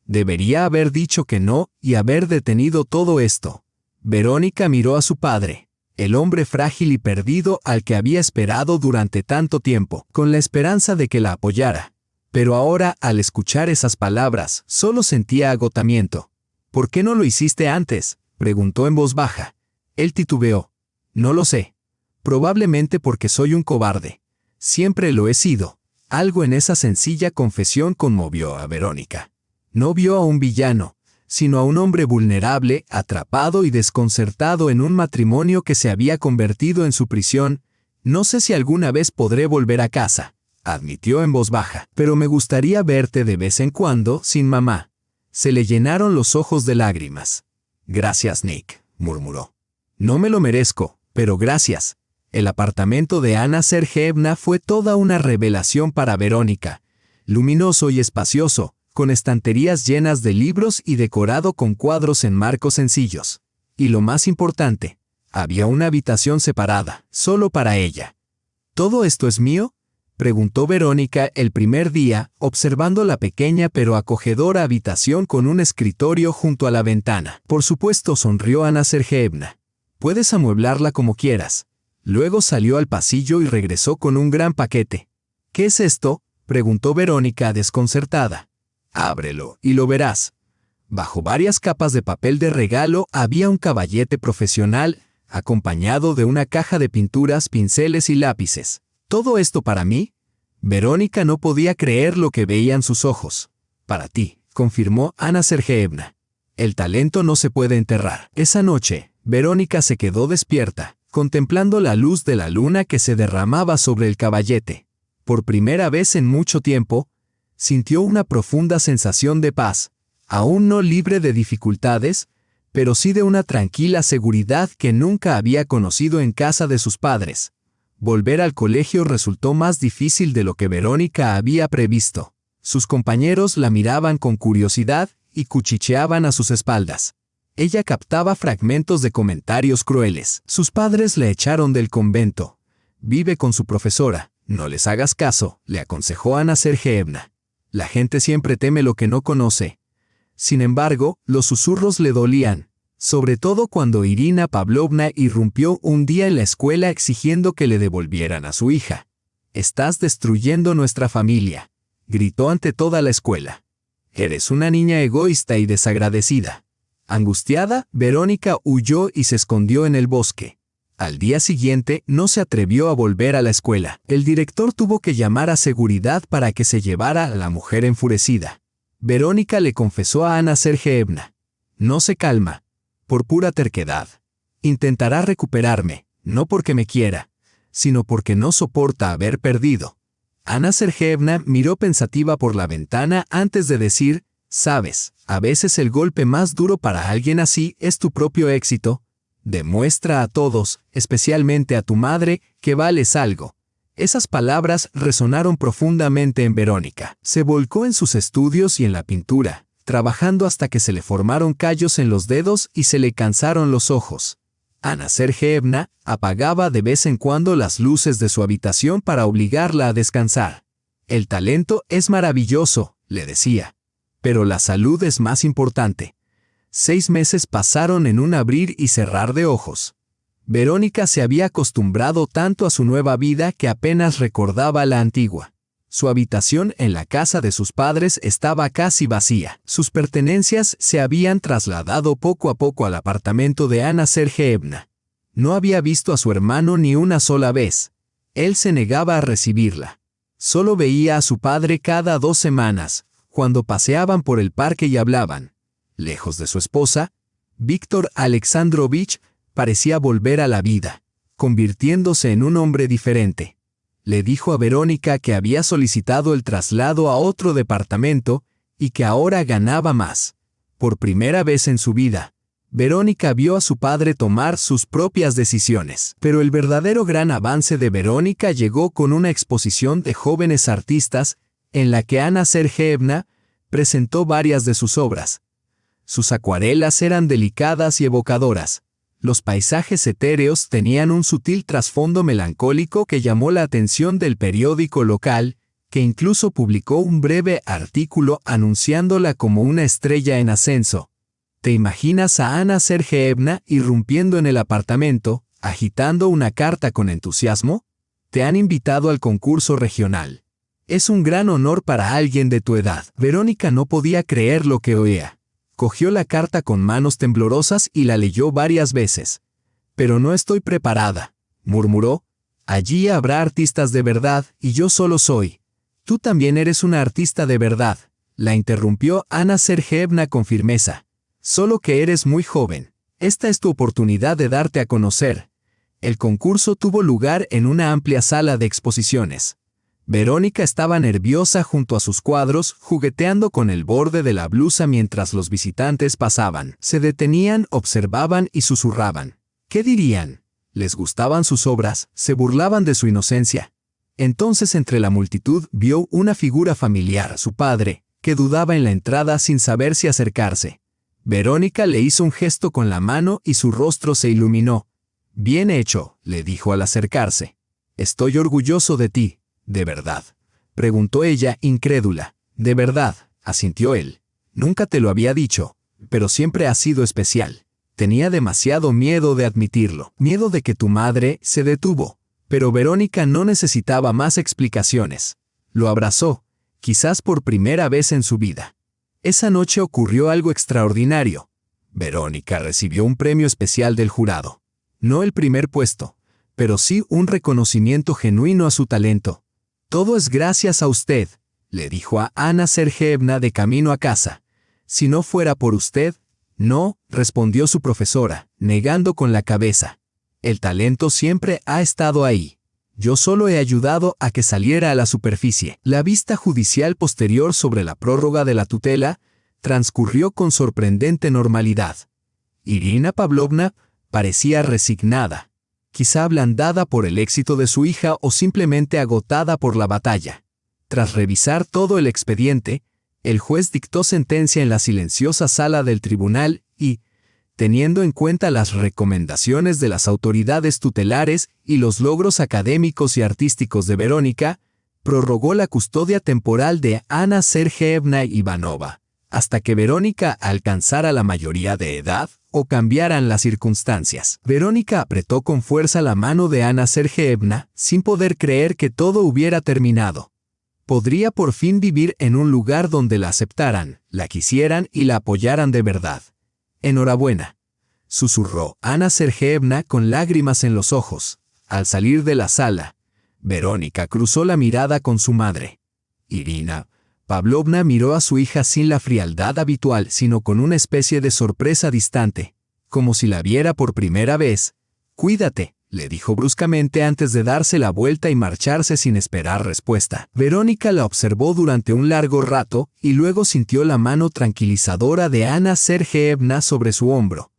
Debería haber dicho que no y haber detenido todo esto». Verónica miró a su padre, el hombre frágil y perdido al que había esperado durante tanto tiempo, con la esperanza de que la apoyara. Pero ahora, al escuchar esas palabras, solo sentía agotamiento. «¿Por qué no lo hiciste antes?», preguntó en voz baja. Él titubeó. «No lo sé. Probablemente porque soy un cobarde. Siempre lo he sido». Algo en esa sencilla confesión conmovió a Verónica. No vio a un villano, sino a un hombre vulnerable, atrapado y desconcertado en un matrimonio que se había convertido en su prisión. «No sé si alguna vez podré volver a casa», admitió en voz baja, «pero me gustaría verte de vez en cuando sin mamá». Se le llenaron los ojos de lágrimas. Gracias, Nick, murmuró. No me lo merezco, pero gracias. El apartamento de Ana Sergeyevna fue toda una revelación para Verónica. Luminoso y espacioso, con estanterías llenas de libros y decorado con cuadros en marcos sencillos. Y lo más importante, había una habitación separada, solo para ella. ¿Todo esto es mío?, preguntó Verónica el primer día, observando la pequeña pero acogedora habitación con un escritorio junto a la ventana. Por supuesto, sonrió Ana Sergeyevna. Puedes amueblarla como quieras. Luego salió al pasillo y regresó con un gran paquete. ¿Qué es esto?, preguntó Verónica desconcertada. Ábrelo y lo verás. Bajo varias capas de papel de regalo había un caballete profesional, acompañado de una caja de pinturas, pinceles y lápices. ¿Todo esto para mí? Verónica no podía creer lo que veían sus ojos. Para ti, confirmó Ana Sergeyevna. El talento no se puede enterrar. Esa noche, Verónica se quedó despierta, contemplando la luz de la luna que se derramaba sobre el caballete. Por primera vez en mucho tiempo, sintió una profunda sensación de paz, aún no libre de dificultades, pero sí de una tranquila seguridad que nunca había conocido en casa de sus padres. Volver al colegio resultó más difícil de lo que Verónica había previsto. Sus compañeros la miraban con curiosidad y cuchicheaban a sus espaldas. Ella captaba fragmentos de comentarios crueles. Sus padres le echaron del convento. Vive con su profesora. No les hagas caso, le aconsejó Ana Sergeyevna. La gente siempre teme lo que no conoce. Sin embargo, los susurros le dolían, sobre todo cuando Irina Pavlovna irrumpió un día en la escuela exigiendo que le devolvieran a su hija. «Estás destruyendo nuestra familia», gritó ante toda la escuela. «Eres una niña egoísta y desagradecida». Angustiada, Verónica huyó y se escondió en el bosque. Al día siguiente no se atrevió a volver a la escuela. El director tuvo que llamar a seguridad para que se llevara a la mujer enfurecida. Verónica le confesó a Ana Sergeyevna. «No se calma. Por pura terquedad. Intentará recuperarme, no porque me quiera, sino porque no soporta haber perdido». Ana Sergeyevna miró pensativa por la ventana antes de decir, «Sabes, a veces el golpe más duro para alguien así es tu propio éxito. Demuestra a todos, especialmente a tu madre, que vales algo». Esas palabras resonaron profundamente en Verónica. Se volcó en sus estudios y en la pintura, trabajando hasta que se le formaron callos en los dedos y se le cansaron los ojos. Ana Sergeyevna apagaba de vez en cuando las luces de su habitación para obligarla a descansar. «El talento es maravilloso», le decía, «pero la salud es más importante». 6 meses pasaron en un abrir y cerrar de ojos. Verónica se había acostumbrado tanto a su nueva vida que apenas recordaba la antigua. Su habitación en la casa de sus padres estaba casi vacía. Sus pertenencias se habían trasladado poco a poco al apartamento de Ana Sergeyevna. No había visto a su hermano ni una sola vez. Él se negaba a recibirla. Solo veía a su padre cada 2 semanas, cuando paseaban por el parque y hablaban. Lejos de su esposa, Víctor Alexandrovich parecía volver a la vida, convirtiéndose en un hombre diferente. Le dijo a Verónica que había solicitado el traslado a otro departamento y que ahora ganaba más. Por primera vez en su vida, Verónica vio a su padre tomar sus propias decisiones. Pero el verdadero gran avance de Verónica llegó con una exposición de jóvenes artistas en la que Ana Sergeyevna presentó varias de sus obras. Sus acuarelas eran delicadas y evocadoras. Los paisajes etéreos tenían un sutil trasfondo melancólico que llamó la atención del periódico local, que incluso publicó un breve artículo anunciándola como una estrella en ascenso. ¿Te imaginas a Ana Sergeyevna irrumpiendo en el apartamento, agitando una carta con entusiasmo? Te han invitado al concurso regional. Es un gran honor para alguien de tu edad. Verónica no podía creer lo que oía. Cogió la carta con manos temblorosas y la leyó varias veces. «Pero no estoy preparada», murmuró. «Allí habrá artistas de verdad y yo solo soy». «Tú también eres una artista de verdad», la interrumpió Ana Sergeyevna con firmeza. «Solo que eres muy joven. Esta es tu oportunidad de darte a conocer». El concurso tuvo lugar en una amplia sala de exposiciones. Verónica estaba nerviosa junto a sus cuadros, jugueteando con el borde de la blusa mientras los visitantes pasaban. Se detenían, observaban y susurraban. ¿Qué dirían? Les gustaban sus obras, se burlaban de su inocencia. Entonces entre la multitud vio una figura familiar, su padre, que dudaba en la entrada sin saber si acercarse. Verónica le hizo un gesto con la mano y su rostro se iluminó. «Bien hecho», le dijo al acercarse. «Estoy orgulloso de ti, de verdad», preguntó ella, incrédula. «De verdad», asintió él. «Nunca te lo había dicho, pero siempre has sido especial». Tenía demasiado miedo de admitirlo, miedo de que tu madre se detuvo. Pero Verónica no necesitaba más explicaciones. Lo abrazó, quizás por primera vez en su vida. Esa noche ocurrió algo extraordinario. Verónica recibió un premio especial del jurado. No el primer puesto, pero sí un reconocimiento genuino a su talento. «Todo es gracias a usted», le dijo a Ana Sergeyevna de camino a casa. «Si no fuera por usted». «No», respondió su profesora, negando con la cabeza. «El talento siempre ha estado ahí. Yo solo he ayudado a que saliera a la superficie». La vista judicial posterior sobre la prórroga de la tutela transcurrió con sorprendente normalidad. Irina Pavlovna parecía resignada, quizá ablandada por el éxito de su hija o simplemente agotada por la batalla. Tras revisar todo el expediente, el juez dictó sentencia en la silenciosa sala del tribunal y, teniendo en cuenta las recomendaciones de las autoridades tutelares y los logros académicos y artísticos de Verónica, prorrogó la custodia temporal de Ana Sergeyevna Ivanova, hasta que Verónica alcanzara la mayoría de edad o cambiaran las circunstancias. Verónica apretó con fuerza la mano de Ana Sergeyevna, sin poder creer que todo hubiera terminado. Podría por fin vivir en un lugar donde la aceptaran, la quisieran y la apoyaran de verdad. «Enhorabuena», susurró Ana Sergeyevna con lágrimas en los ojos. Al salir de la sala, Verónica cruzó la mirada con su madre. Irina Pavlovna miró a su hija sin la frialdad habitual, sino con una especie de sorpresa distante, como si la viera por primera vez. «Cuídate», le dijo bruscamente antes de darse la vuelta y marcharse sin esperar respuesta. Verónica la observó durante un largo rato y luego sintió la mano tranquilizadora de Ana Sergeyevna sobre su hombro.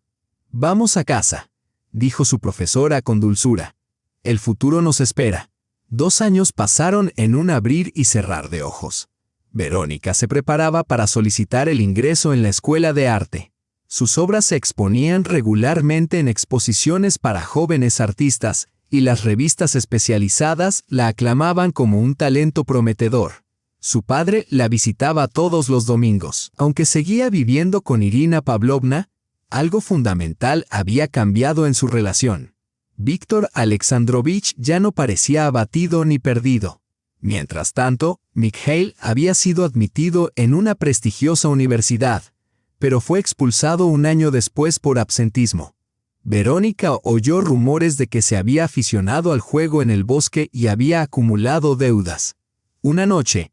«Vamos a casa», dijo su profesora con dulzura. «El futuro nos espera». 2 años pasaron en un abrir y cerrar de ojos. Verónica se preparaba para solicitar el ingreso en la escuela de arte. Sus obras se exponían regularmente en exposiciones para jóvenes artistas, y las revistas especializadas la aclamaban como un talento prometedor. Su padre la visitaba todos los domingos. Aunque seguía viviendo con Irina Pavlovna, algo fundamental había cambiado en su relación. Víctor Alexandrovich ya no parecía abatido ni perdido. Mientras tanto, Mikhail había sido admitido en una prestigiosa universidad, pero fue expulsado un año después por absentismo. Verónica oyó rumores de que se había aficionado al juego en el bosque y había acumulado deudas. Una noche,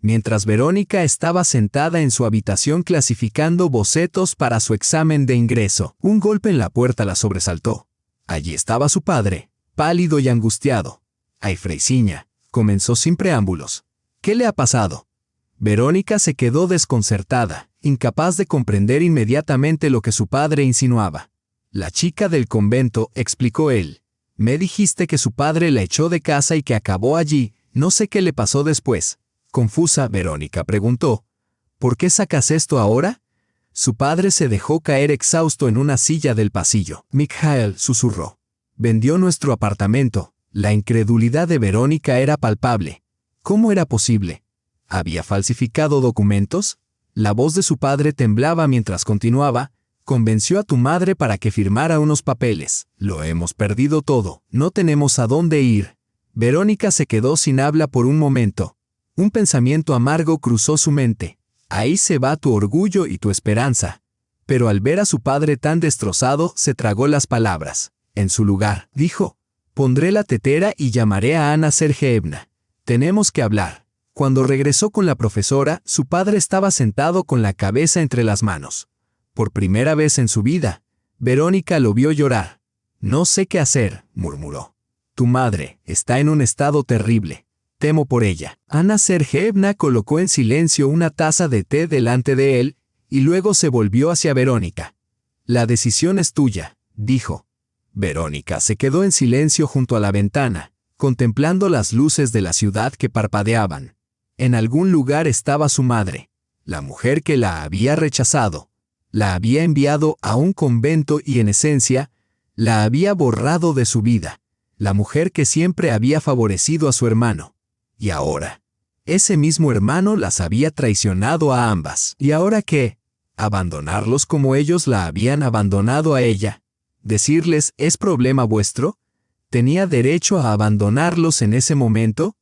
mientras Verónica estaba sentada en su habitación clasificando bocetos para su examen de ingreso, un golpe en la puerta la sobresaltó. Allí estaba su padre, pálido y angustiado. «Ay, Freisiña», comenzó sin preámbulos. «¿Qué le ha pasado?» Verónica se quedó desconcertada, incapaz de comprender inmediatamente lo que su padre insinuaba. «La chica del convento», explicó él. «Me dijiste que su padre la echó de casa y que acabó allí. No sé qué le pasó después». Confusa, Verónica preguntó: «¿Por qué sacas esto ahora?» Su padre se dejó caer exhausto en una silla del pasillo. «Mikhail», susurró. «Vendió nuestro apartamento». La incredulidad de Verónica era palpable. ¿Cómo era posible? ¿Había falsificado documentos? La voz de su padre temblaba mientras continuaba: «Convenció a tu madre para que firmara unos papeles. Lo hemos perdido todo. No tenemos a dónde ir». Verónica se quedó sin habla por un momento. Un pensamiento amargo cruzó su mente. Ahí se va tu orgullo y tu esperanza. Pero al ver a su padre tan destrozado, se tragó las palabras. En su lugar, dijo: «Pondré la tetera y llamaré a Ana Sergeyevna. Tenemos que hablar». Cuando regresó con la profesora, su padre estaba sentado con la cabeza entre las manos. Por primera vez en su vida, Verónica lo vio llorar. «No sé qué hacer», murmuró. «Tu madre está en un estado terrible. Temo por ella. Anna Sergeyevna colocó en silencio una taza de té delante de él, y luego se volvió hacia Verónica. La decisión es tuya, dijo. Verónica se quedó en silencio junto a la ventana, contemplando las luces de la ciudad que parpadeaban. En algún lugar estaba su madre, la mujer que la había rechazado. La había enviado a un convento y en esencia, la había borrado de su vida. La mujer que siempre había favorecido a su hermano. Y ahora, ese mismo hermano las había traicionado a ambas. ¿Y ahora qué? ¿Abandonarlos como ellos la habían abandonado a ella? ¿Decirles es problema vuestro? ¿Tenía derecho a abandonarlos en ese momento?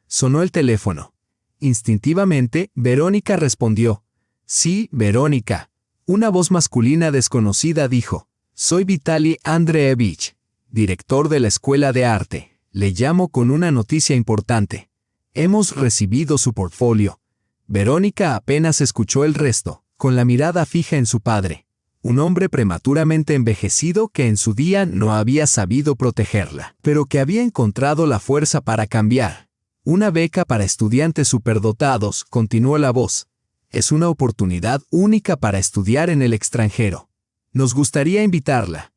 Sonó el teléfono. Instintivamente, Verónica respondió. Sí, Verónica. Una voz masculina desconocida dijo. Soy Vitali Andreevich, director de la Escuela de Arte. Le llamo con una noticia importante. Hemos recibido su portfolio. Verónica apenas escuchó el resto, con la mirada fija en su padre, un hombre prematuramente envejecido que en su día no había sabido protegerla, pero que había encontrado la fuerza para cambiar. Una beca para estudiantes superdotados, continuó la voz. Es una oportunidad única para estudiar en el extranjero. Nos gustaría invitarla.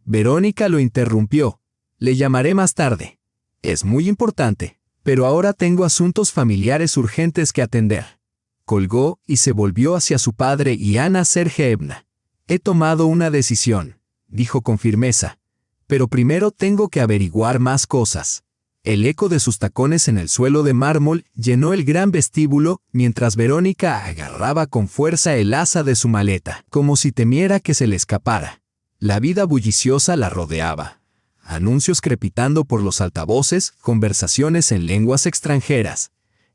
Verónica lo interrumpió. Le llamaré más tarde. Es muy importante, pero ahora tengo asuntos familiares urgentes que atender. Colgó y se volvió hacia su padre y Anna Sergeyevna. He tomado una decisión, dijo con firmeza, pero primero tengo que averiguar más cosas. El eco de sus tacones en el suelo de mármol llenó el gran vestíbulo mientras Verónica agarraba con fuerza el asa de su maleta, como si temiera que se le escapara. La vida bulliciosa la rodeaba. Anuncios crepitando por los altavoces, conversaciones en lenguas extranjeras,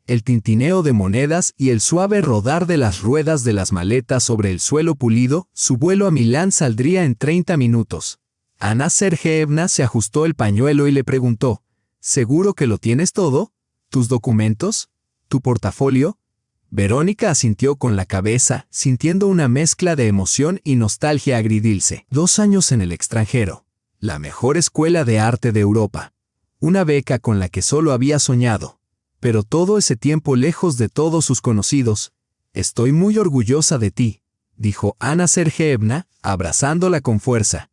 el tintineo de monedas y el suave rodar de las ruedas de las maletas sobre el suelo pulido. Su vuelo a Milán saldría en 30 minutos. Anna Sergeyevna se ajustó el pañuelo y le preguntó. ¿Seguro que lo tienes todo? ¿Tus documentos? ¿Tu portafolio? Verónica asintió con la cabeza, sintiendo una mezcla de emoción y nostalgia agridulce. 2 años en el extranjero. La mejor escuela de arte de Europa. Una beca con la que solo había soñado. Pero todo ese tiempo lejos de todos sus conocidos. Estoy muy orgullosa de ti, dijo Anna Sergeyevna, abrazándola con fuerza.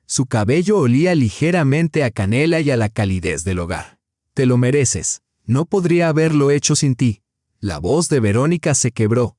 Su cabello olía ligeramente a canela y a la calidez del hogar. Te lo mereces. No podría haberlo hecho sin ti. La voz de Verónica se quebró.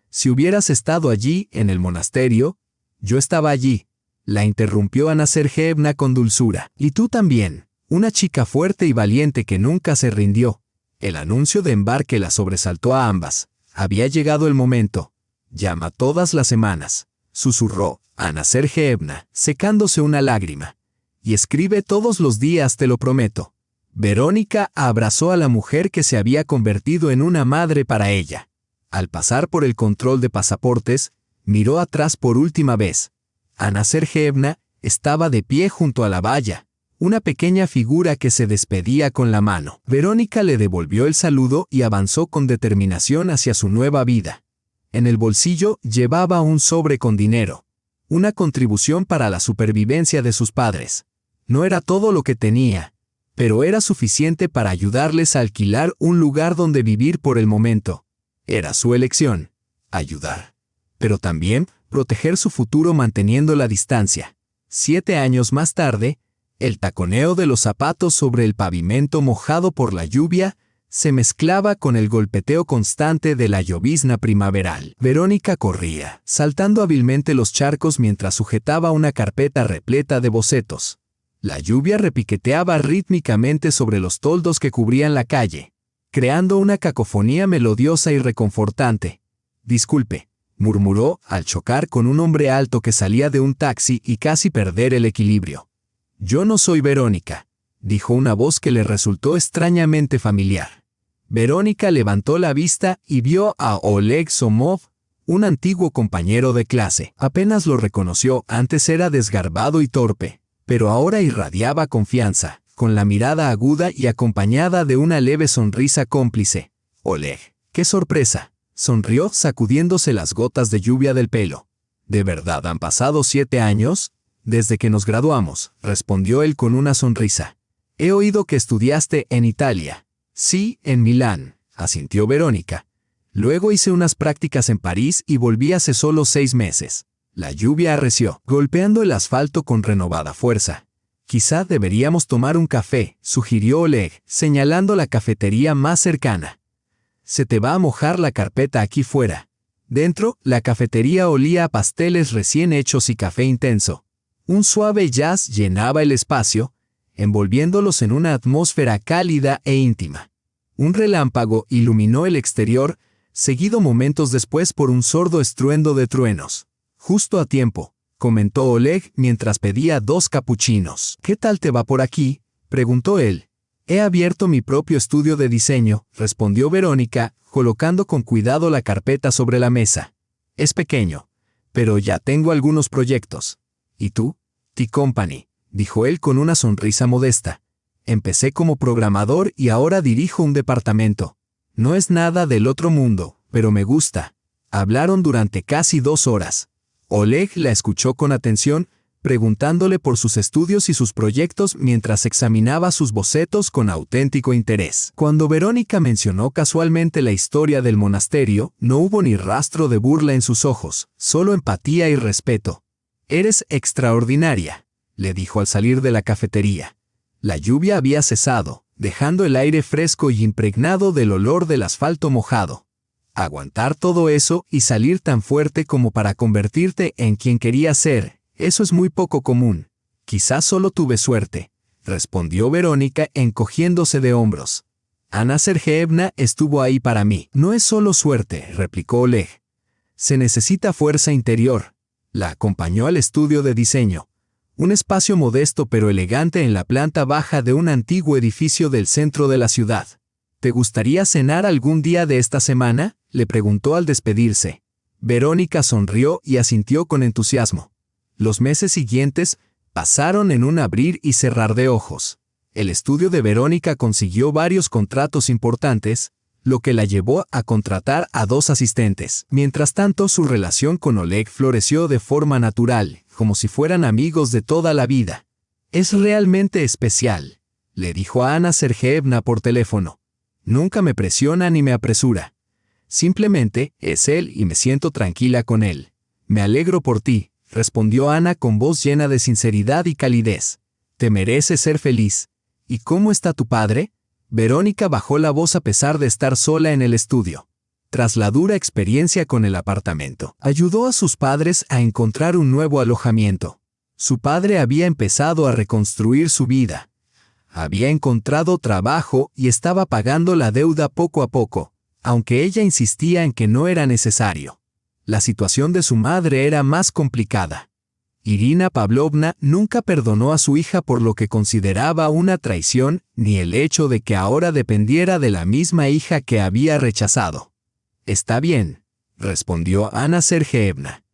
Si hubieras estado allí, en el monasterio, yo estaba allí. La interrumpió Anna Sergeyevna con dulzura. Y tú también, una chica fuerte y valiente que nunca se rindió. El anuncio de embarque la sobresaltó a ambas. Había llegado el momento. Llama todas las semanas, susurró Anna Sergeyevna, secándose una lágrima. Y escribe todos los días, te lo prometo. Verónica abrazó a la mujer que se había convertido en una madre para ella. Al pasar por el control de pasaportes, miró atrás por última vez. Anna Sergeyevna estaba de pie junto a la valla, una pequeña figura que se despedía con la mano. Verónica le devolvió el saludo y avanzó con determinación hacia su nueva vida. En el bolsillo llevaba un sobre con dinero. Una contribución para la supervivencia de sus padres. No era todo lo que tenía, pero era suficiente para ayudarles a alquilar un lugar donde vivir por el momento. Era su elección, ayudar. Pero también proteger su futuro manteniendo la distancia. 7 años más tarde, el taconeo de los zapatos sobre el pavimento mojado por la lluvia se mezclaba con el golpeteo constante de la llovizna primaveral. Verónica corría, saltando hábilmente los charcos mientras sujetaba una carpeta repleta de bocetos. La lluvia repiqueteaba rítmicamente sobre los toldos que cubrían la calle, creando una cacofonía melodiosa y reconfortante. Disculpe, murmuró al chocar con un hombre alto que salía de un taxi y casi perder el equilibrio. Yo no soy Verónica, dijo una voz que le resultó extrañamente familiar. Verónica levantó la vista y vio a Oleg Somov, un antiguo compañero de clase. Apenas lo reconoció, antes era desgarbado y torpe, pero ahora irradiaba confianza, con la mirada aguda y acompañada de una leve sonrisa cómplice. Oleg, ¡qué sorpresa!, sonrió sacudiéndose las gotas de lluvia del pelo. ¿De verdad han pasado 7 años? Desde que nos graduamos, respondió él con una sonrisa. He oído que estudiaste en Italia. Sí, en Milán, asintió Verónica. Luego hice unas prácticas en París y volví hace solo 6 meses. La lluvia arreció, golpeando el asfalto con renovada fuerza. Quizá deberíamos tomar un café, sugirió Oleg, señalando la cafetería más cercana. Se te va a mojar la carpeta aquí fuera. Dentro, la cafetería olía a pasteles recién hechos y café intenso. Un suave jazz llenaba el espacio, envolviéndolos en una atmósfera cálida e íntima. Un relámpago iluminó el exterior, seguido momentos después por un sordo estruendo de truenos. Justo a tiempo, comentó Oleg mientras pedía 2 capuchinos. ¿Qué tal te va por aquí?, preguntó él. He abierto mi propio estudio de diseño, respondió Verónica, colocando con cuidado la carpeta sobre la mesa. Es pequeño, pero ya tengo algunos proyectos. ¿Y tú? T-Company, dijo él con una sonrisa modesta. Empecé como programador y ahora dirijo un departamento. No es nada del otro mundo, pero me gusta. Hablaron durante casi 2 horas. Oleg la escuchó con atención, preguntándole por sus estudios y sus proyectos mientras examinaba sus bocetos con auténtico interés. Cuando Verónica mencionó casualmente la historia del monasterio, no hubo ni rastro de burla en sus ojos, solo empatía y respeto. «Eres extraordinaria», le dijo al salir de la cafetería. La lluvia había cesado, dejando el aire fresco y impregnado del olor del asfalto mojado. Aguantar todo eso y salir tan fuerte como para convertirte en quien querías ser, eso es muy poco común. Quizás solo tuve suerte, respondió Verónica encogiéndose de hombros. Ana Sergeyevna estuvo ahí para mí. No es solo suerte, replicó Oleg. Se necesita fuerza interior. La acompañó al estudio de diseño. Un espacio modesto pero elegante en la planta baja de un antiguo edificio del centro de la ciudad. ¿Te gustaría cenar algún día de esta semana?, le preguntó al despedirse. Verónica sonrió y asintió con entusiasmo. Los meses siguientes pasaron en un abrir y cerrar de ojos. El estudio de Verónica consiguió varios contratos importantes, lo que la llevó a contratar a 2 asistentes. Mientras tanto, su relación con Oleg floreció de forma natural, como si fueran amigos de toda la vida. «Es realmente especial», le dijo a Ana Sergeyevna por teléfono. «Nunca me presiona ni me apresura. Simplemente es él y me siento tranquila con él. Me alegro por ti», respondió Ana con voz llena de sinceridad y calidez. «Te mereces ser feliz. ¿Y cómo está tu padre?». Verónica bajó la voz a pesar de estar sola en el estudio. Tras la dura experiencia con el apartamento, ayudó a sus padres a encontrar un nuevo alojamiento. Su padre había empezado a reconstruir su vida. Había encontrado trabajo y estaba pagando la deuda poco a poco, aunque ella insistía en que no era necesario. La situación de su madre era más complicada. Irina Pavlovna nunca perdonó a su hija por lo que consideraba una traición, ni el hecho de que ahora dependiera de la misma hija que había rechazado. «Está bien», respondió Ana Sergeyevna.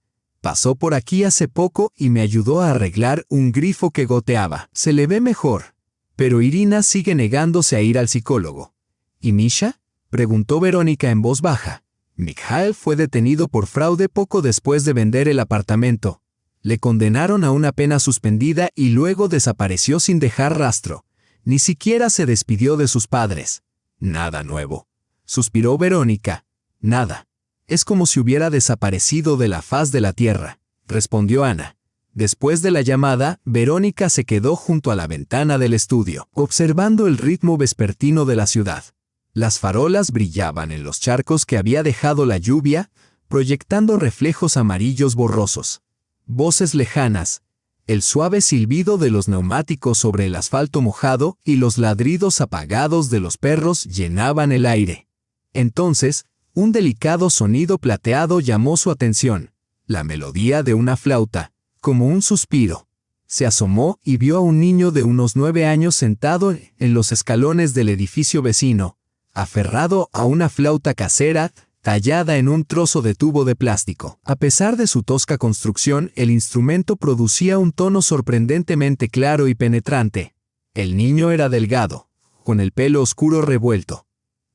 «Pasó por aquí hace poco y me ayudó a arreglar un grifo que goteaba. Se le ve mejor». Pero Irina sigue negándose a ir al psicólogo. ¿Y Misha?, preguntó Verónica en voz baja. Mikhail fue detenido por fraude poco después de vender el apartamento. Le condenaron a una pena suspendida y luego desapareció sin dejar rastro. Ni siquiera se despidió de sus padres. «Nada nuevo», suspiró Verónica. «Nada. Es como si hubiera desaparecido de la faz de la tierra», respondió Ana. Después de la llamada, Verónica se quedó junto a la ventana del estudio, observando el ritmo vespertino de la ciudad. Las farolas brillaban en los charcos que había dejado la lluvia, proyectando reflejos amarillos borrosos. Voces lejanas, el suave silbido de los neumáticos sobre el asfalto mojado y los ladridos apagados de los perros llenaban el aire. Entonces, un delicado sonido plateado llamó su atención, la melodía de una flauta, como un suspiro. Se asomó y vio a un niño de unos 9 años sentado en los escalones del edificio vecino, aferrado a una flauta casera tallada en un trozo de tubo de plástico. A pesar de su tosca construcción, el instrumento producía un tono sorprendentemente claro y penetrante. El niño era delgado, con el pelo oscuro revuelto.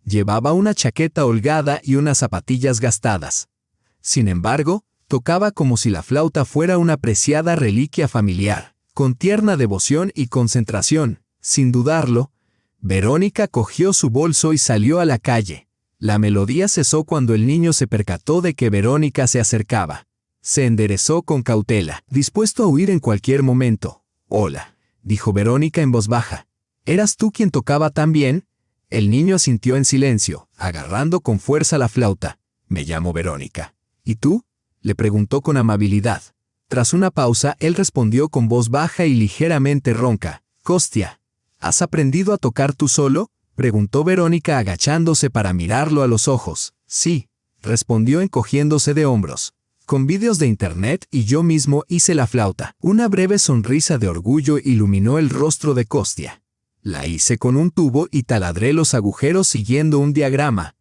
Llevaba una chaqueta holgada y unas zapatillas gastadas. Sin embargo, tocaba como si la flauta fuera una preciada reliquia familiar. Con tierna devoción y concentración, sin dudarlo, Verónica cogió su bolso y salió a la calle. La melodía cesó cuando el niño se percató de que Verónica se acercaba. Se enderezó con cautela, dispuesto a huir en cualquier momento. «Hola», dijo Verónica en voz baja. «¿Eras tú quien tocaba tan bien?» El niño asintió en silencio, agarrando con fuerza la flauta. «Me llamo Verónica». «¿Y tú?», le preguntó con amabilidad. Tras una pausa, él respondió con voz baja y ligeramente ronca. «Costia, ¿has aprendido a tocar tú solo?», preguntó Verónica agachándose para mirarlo a los ojos. «Sí», respondió encogiéndose de hombros. «Con vídeos de internet y yo mismo hice la flauta». Una breve sonrisa de orgullo iluminó el rostro de Costia. «La hice con un tubo y taladré los agujeros siguiendo un diagrama».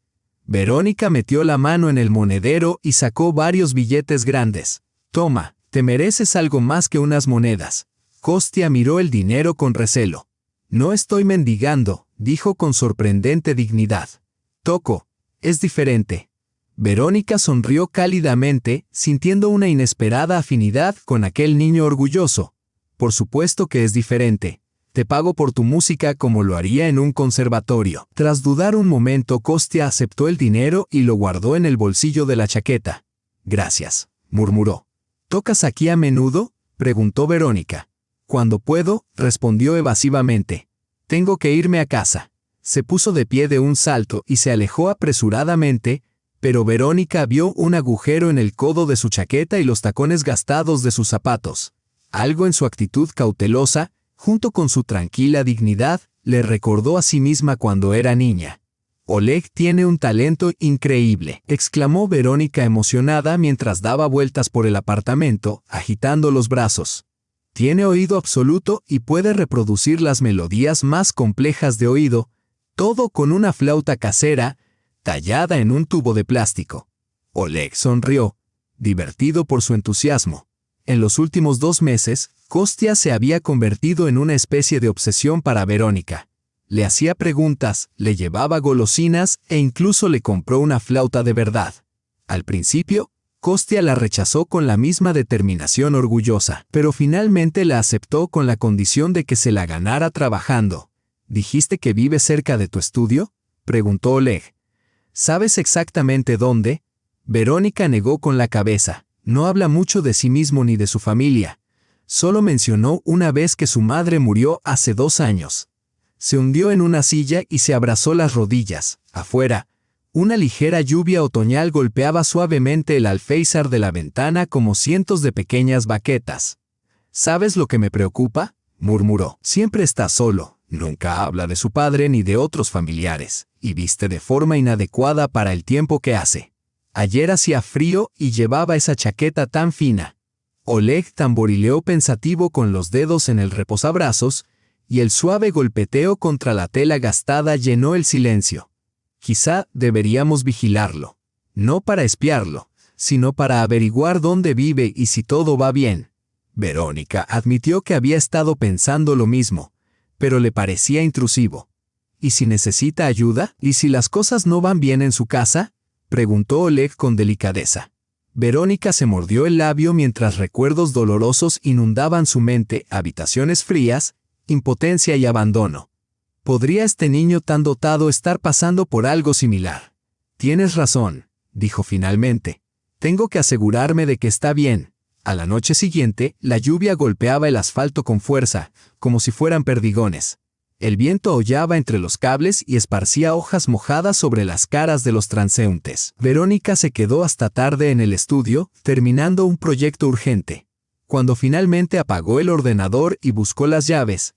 Verónica metió la mano en el monedero y sacó varios billetes grandes. «Toma, te mereces algo más que unas monedas». Costia miró el dinero con recelo. «No estoy mendigando», dijo con sorprendente dignidad. «Toco, es diferente». Verónica sonrió cálidamente, sintiendo una inesperada afinidad con aquel niño orgulloso. «Por supuesto que es diferente. Te pago por tu música como lo haría en un conservatorio». Tras dudar un momento, Costia aceptó el dinero y lo guardó en el bolsillo de la chaqueta. «Gracias», murmuró. «¿Tocas aquí a menudo?», preguntó Verónica. «Cuando puedo», respondió evasivamente. «Tengo que irme a casa». Se puso de pie de un salto y se alejó apresuradamente, pero Verónica vio un agujero en el codo de su chaqueta y los tacones gastados de sus zapatos. Algo en su actitud cautelosa, junto con su tranquila dignidad, le recordó a sí misma cuando era niña. «Oleg tiene un talento increíble», exclamó Verónica emocionada mientras daba vueltas por el apartamento, agitando los brazos. «Tiene oído absoluto y puede reproducir las melodías más complejas de oído, todo con una flauta casera, tallada en un tubo de plástico». Oleg sonrió, divertido por su entusiasmo. En los últimos 2 meses, Costia se había convertido en una especie de obsesión para Verónica. Le hacía preguntas, le llevaba golosinas e incluso le compró una flauta de verdad. Al principio, Costia la rechazó con la misma determinación orgullosa, pero finalmente la aceptó con la condición de que se la ganara trabajando. «¿Dijiste que vive cerca de tu estudio?», preguntó Oleg. «¿Sabes exactamente dónde?». Verónica negó con la cabeza. No habla mucho de sí mismo ni de su familia. Solo mencionó una vez que su madre murió hace 2 años. Se hundió en una silla y se abrazó las rodillas. Afuera, una ligera lluvia otoñal golpeaba suavemente el alféizar de la ventana como cientos de pequeñas baquetas. «¿Sabes lo que me preocupa?», murmuró. «Siempre está solo. Nunca habla de su padre ni de otros familiares, y viste de forma inadecuada para el tiempo que hace. Ayer hacía frío y llevaba esa chaqueta tan fina». Oleg tamborileó pensativo con los dedos en el reposabrazos, y el suave golpeteo contra la tela gastada llenó el silencio. «Quizá deberíamos vigilarlo. No para espiarlo, sino para averiguar dónde vive y si todo va bien». Verónica admitió que había estado pensando lo mismo, pero le parecía intrusivo. «¿Y si necesita ayuda? ¿Y si las cosas no van bien en su casa?», preguntó Oleg con delicadeza. Verónica se mordió el labio mientras recuerdos dolorosos inundaban su mente, habitaciones frías, impotencia y abandono. ¿Podría este niño tan dotado estar pasando por algo similar? «Tienes razón», dijo finalmente. «Tengo que asegurarme de que está bien». A la noche siguiente, la lluvia golpeaba el asfalto con fuerza, como si fueran perdigones. El viento aullaba entre los cables y esparcía hojas mojadas sobre las caras de los transeúntes. Verónica se quedó hasta tarde en el estudio, terminando un proyecto urgente. Cuando finalmente apagó el ordenador y buscó las llaves,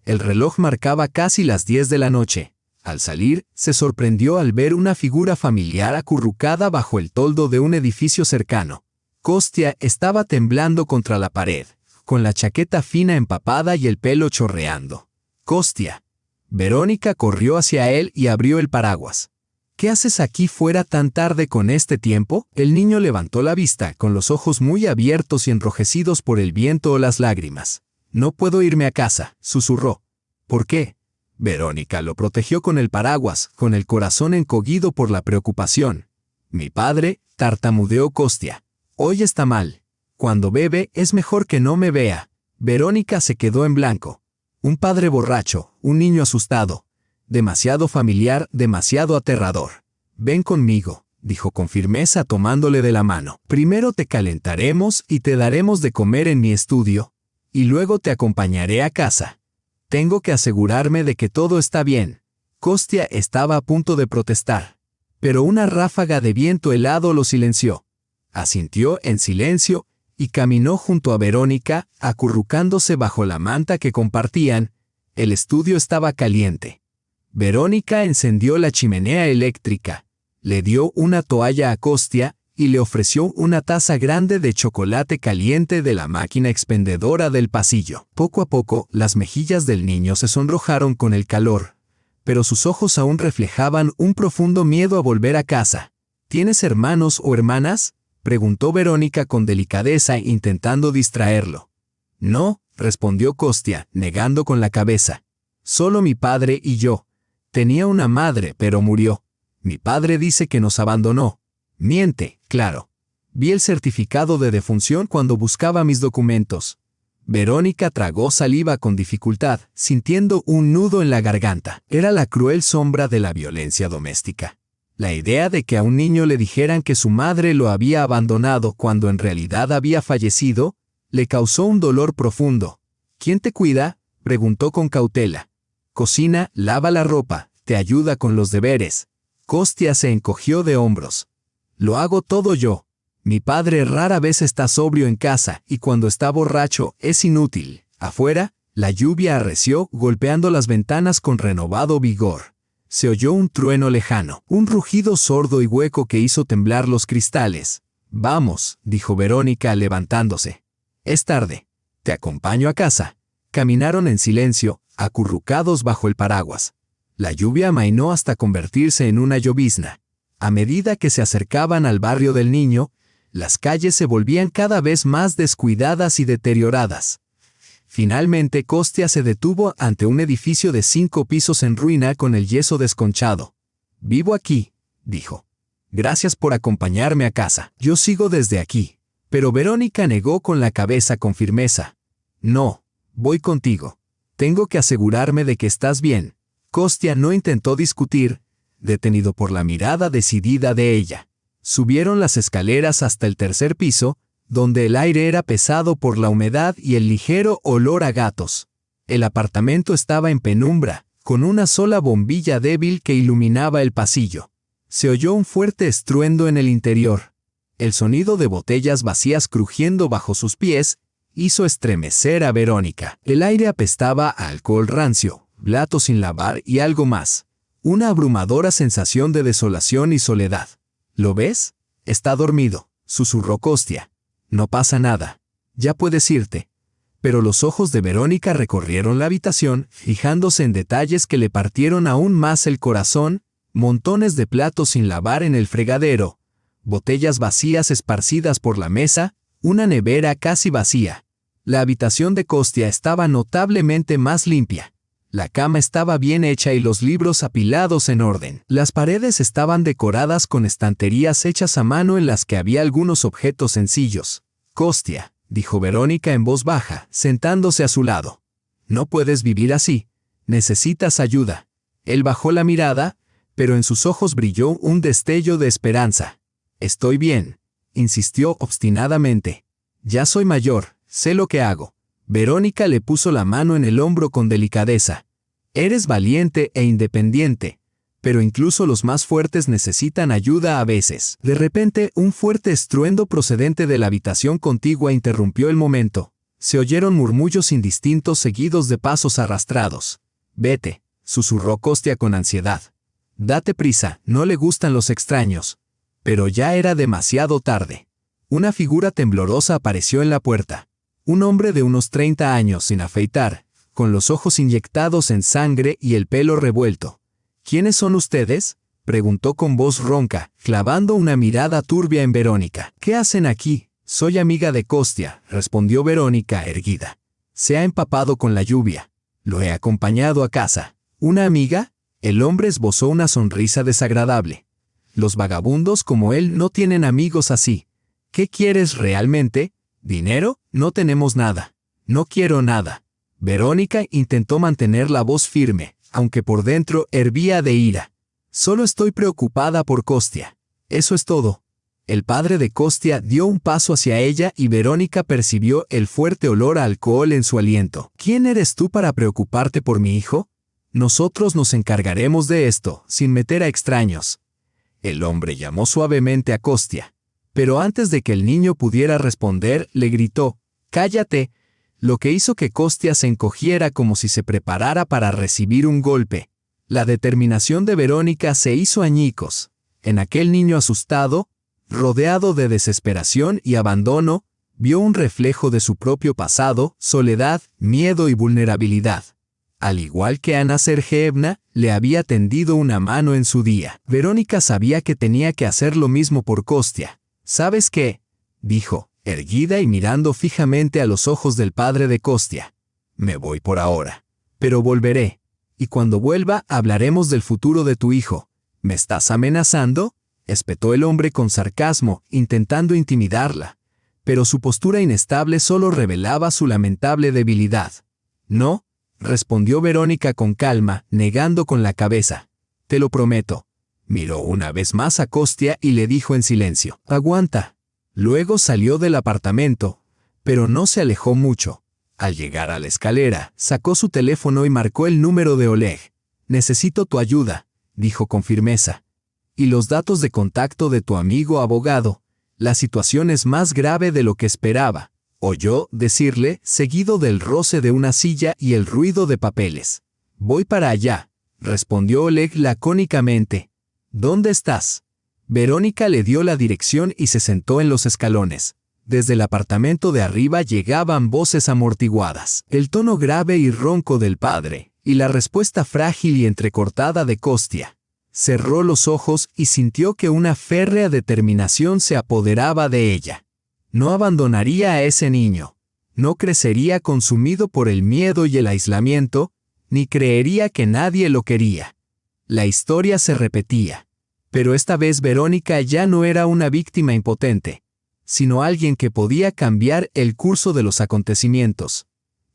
el reloj marcaba casi las 10 de la noche. Al salir, se sorprendió al ver una figura familiar acurrucada bajo el toldo de un edificio cercano. Costia estaba temblando contra la pared, con la chaqueta fina empapada y el pelo chorreando. «Costia». Verónica corrió hacia él y abrió el paraguas. «¿Qué haces aquí fuera tan tarde con este tiempo?». El niño levantó la vista, con los ojos muy abiertos y enrojecidos por el viento o las lágrimas. «No puedo irme a casa», susurró. «¿Por qué?». Verónica lo protegió con el paraguas, con el corazón encogido por la preocupación. «Mi padre», tartamudeó Costia. «Hoy está mal. Cuando bebe es mejor que no me vea». Verónica se quedó en blanco. Un padre borracho, un niño asustado. Demasiado familiar, demasiado aterrador. Ven conmigo, dijo con firmeza tomándole de la mano. Primero te calentaremos y te daremos de comer en mi estudio, y luego te acompañaré a casa. Tengo que asegurarme de que todo está bien. Kostya estaba a punto de protestar, pero una ráfaga de viento helado lo silenció. Asintió en silencio y caminó junto a Verónica, acurrucándose bajo la manta que compartían. El estudio estaba caliente. Verónica encendió la chimenea eléctrica, le dio una toalla a Kostya y le ofreció una taza grande de chocolate caliente de la máquina expendedora del pasillo. Poco a poco, las mejillas del niño se sonrojaron con el calor, pero sus ojos aún reflejaban un profundo miedo a volver a casa. ¿Tienes hermanos o hermanas?, preguntó Verónica con delicadeza, intentando distraerlo. No, respondió Kostya, negando con la cabeza. Solo mi padre y yo. Tenía una madre, pero murió. Mi padre dice que nos abandonó. Miente, claro. Vi el certificado de defunción cuando buscaba mis documentos. Verónica tragó saliva con dificultad, sintiendo un nudo en la garganta. Era la cruel sombra de la violencia doméstica. La idea de que a un niño le dijeran que su madre lo había abandonado cuando en realidad había fallecido, le causó un dolor profundo. ¿Quién te cuida?, preguntó con cautela. Cocina, lava la ropa, te ayuda con los deberes. Kostya se encogió de hombros. Lo hago todo yo. Mi padre rara vez está sobrio en casa y cuando está borracho es inútil. Afuera, la lluvia arreció golpeando las ventanas con renovado vigor. Se oyó un trueno lejano, un rugido sordo y hueco que hizo temblar los cristales. Vamos, dijo Verónica levantándose. Es tarde. Te acompaño a casa. Caminaron en silencio, acurrucados bajo el paraguas. La lluvia amainó hasta convertirse en una llovizna. A medida que se acercaban al barrio del niño, las calles se volvían cada vez más descuidadas y deterioradas. Finalmente Kostya se detuvo ante un edificio de 5 pisos en ruina con el yeso desconchado. Vivo aquí, dijo. Gracias por acompañarme a casa. Yo sigo desde aquí. Pero Verónica negó con la cabeza con firmeza. No, voy contigo. Tengo que asegurarme de que estás bien. Kostya no intentó discutir, detenido por la mirada decidida de ella. Subieron las escaleras hasta el 3er piso, donde el aire era pesado por la humedad y el ligero olor a gatos. El apartamento estaba en penumbra, con una sola bombilla débil que iluminaba el pasillo. Se oyó un fuerte estruendo en el interior. El sonido de botellas vacías crujiendo bajo sus pies hizo estremecer a Verónica. El aire apestaba a alcohol rancio, platos sin lavar y algo más. Una abrumadora sensación de desolación y soledad. ¿Lo ves? Está dormido, susurró Kostya. No pasa nada. Ya puedes irte. Pero los ojos de Verónica recorrieron la habitación, fijándose en detalles que le partieron aún más el corazón: montones de platos sin lavar en el fregadero, botellas vacías esparcidas por la mesa, una nevera casi vacía. La habitación de Kostya estaba notablemente más limpia. La cama estaba bien hecha y los libros apilados en orden. Las paredes estaban decoradas con estanterías hechas a mano en las que había algunos objetos sencillos. Kostya, dijo Verónica en voz baja, sentándose a su lado. No puedes vivir así. Necesitas ayuda. Él bajó la mirada, pero en sus ojos brilló un destello de esperanza. Estoy bien, insistió obstinadamente. Ya soy mayor, sé lo que hago. Verónica le puso la mano en el hombro con delicadeza. Eres valiente e independiente, pero incluso los más fuertes necesitan ayuda a veces. De repente, un fuerte estruendo procedente de la habitación contigua interrumpió el momento. Se oyeron murmullos indistintos seguidos de pasos arrastrados. Vete, susurró Kostya con ansiedad. Date prisa, no le gustan los extraños. Pero ya era demasiado tarde. Una figura temblorosa apareció en la puerta. Un hombre de unos 30 años sin afeitar, con los ojos inyectados en sangre y el pelo revuelto. ¿Quiénes son ustedes?, preguntó con voz ronca, clavando una mirada turbia en Verónica. ¿Qué hacen aquí? Soy amiga de Kostya, respondió Verónica erguida. Se ha empapado con la lluvia. Lo he acompañado a casa. ¿Una amiga? El hombre esbozó una sonrisa desagradable. Los vagabundos como él no tienen amigos así. ¿Qué quieres realmente? ¿Dinero? No tenemos nada. No quiero nada. Verónica intentó mantener la voz firme, aunque por dentro hervía de ira. Solo estoy preocupada por Kostya. Eso es todo. El padre de Kostya dio un paso hacia ella y Verónica percibió el fuerte olor a alcohol en su aliento. ¿Quién eres tú para preocuparte por mi hijo? Nosotros nos encargaremos de esto, sin meter a extraños. El hombre llamó suavemente a Kostya, pero antes de que el niño pudiera responder, le gritó, «¡Cállate!», lo que hizo que Kostya se encogiera como si se preparara para recibir un golpe. La determinación de Verónica se hizo añicos. En aquel niño asustado, rodeado de desesperación y abandono, vio un reflejo de su propio pasado, soledad, miedo y vulnerabilidad. Al igual que Ana Sergeyevna, le había tendido una mano en su día. Verónica sabía que tenía que hacer lo mismo por Kostya. «¿Sabes qué?», dijo, erguida y mirando fijamente a los ojos del padre de Kostya. «Me voy por ahora. Pero volveré. Y cuando vuelva hablaremos del futuro de tu hijo. ¿Me estás amenazando?», espetó el hombre con sarcasmo, intentando intimidarla. Pero su postura inestable solo revelaba su lamentable debilidad. «No», respondió Verónica con calma, negando con la cabeza. «Te lo prometo». Miró una vez más a Kostya y le dijo en silencio, «Aguanta». Luego salió del apartamento, pero no se alejó mucho. Al llegar a la escalera, sacó su teléfono y marcó el número de Oleg. «Necesito tu ayuda», dijo con firmeza. «Y los datos de contacto de tu amigo abogado. La situación es más grave de lo que esperaba», oyó decirle, seguido del roce de una silla y el ruido de papeles. «Voy para allá», respondió Oleg lacónicamente. «¿Dónde estás?». Verónica le dio la dirección y se sentó en los escalones. Desde el apartamento de arriba llegaban voces amortiguadas, el tono grave y ronco del padre, y la respuesta frágil y entrecortada de Kostya. Cerró los ojos y sintió que una férrea determinación se apoderaba de ella. No abandonaría a ese niño. No crecería consumido por el miedo y el aislamiento, ni creería que nadie lo quería. La historia se repetía. Pero esta vez Verónica ya no era una víctima impotente, sino alguien que podía cambiar el curso de los acontecimientos.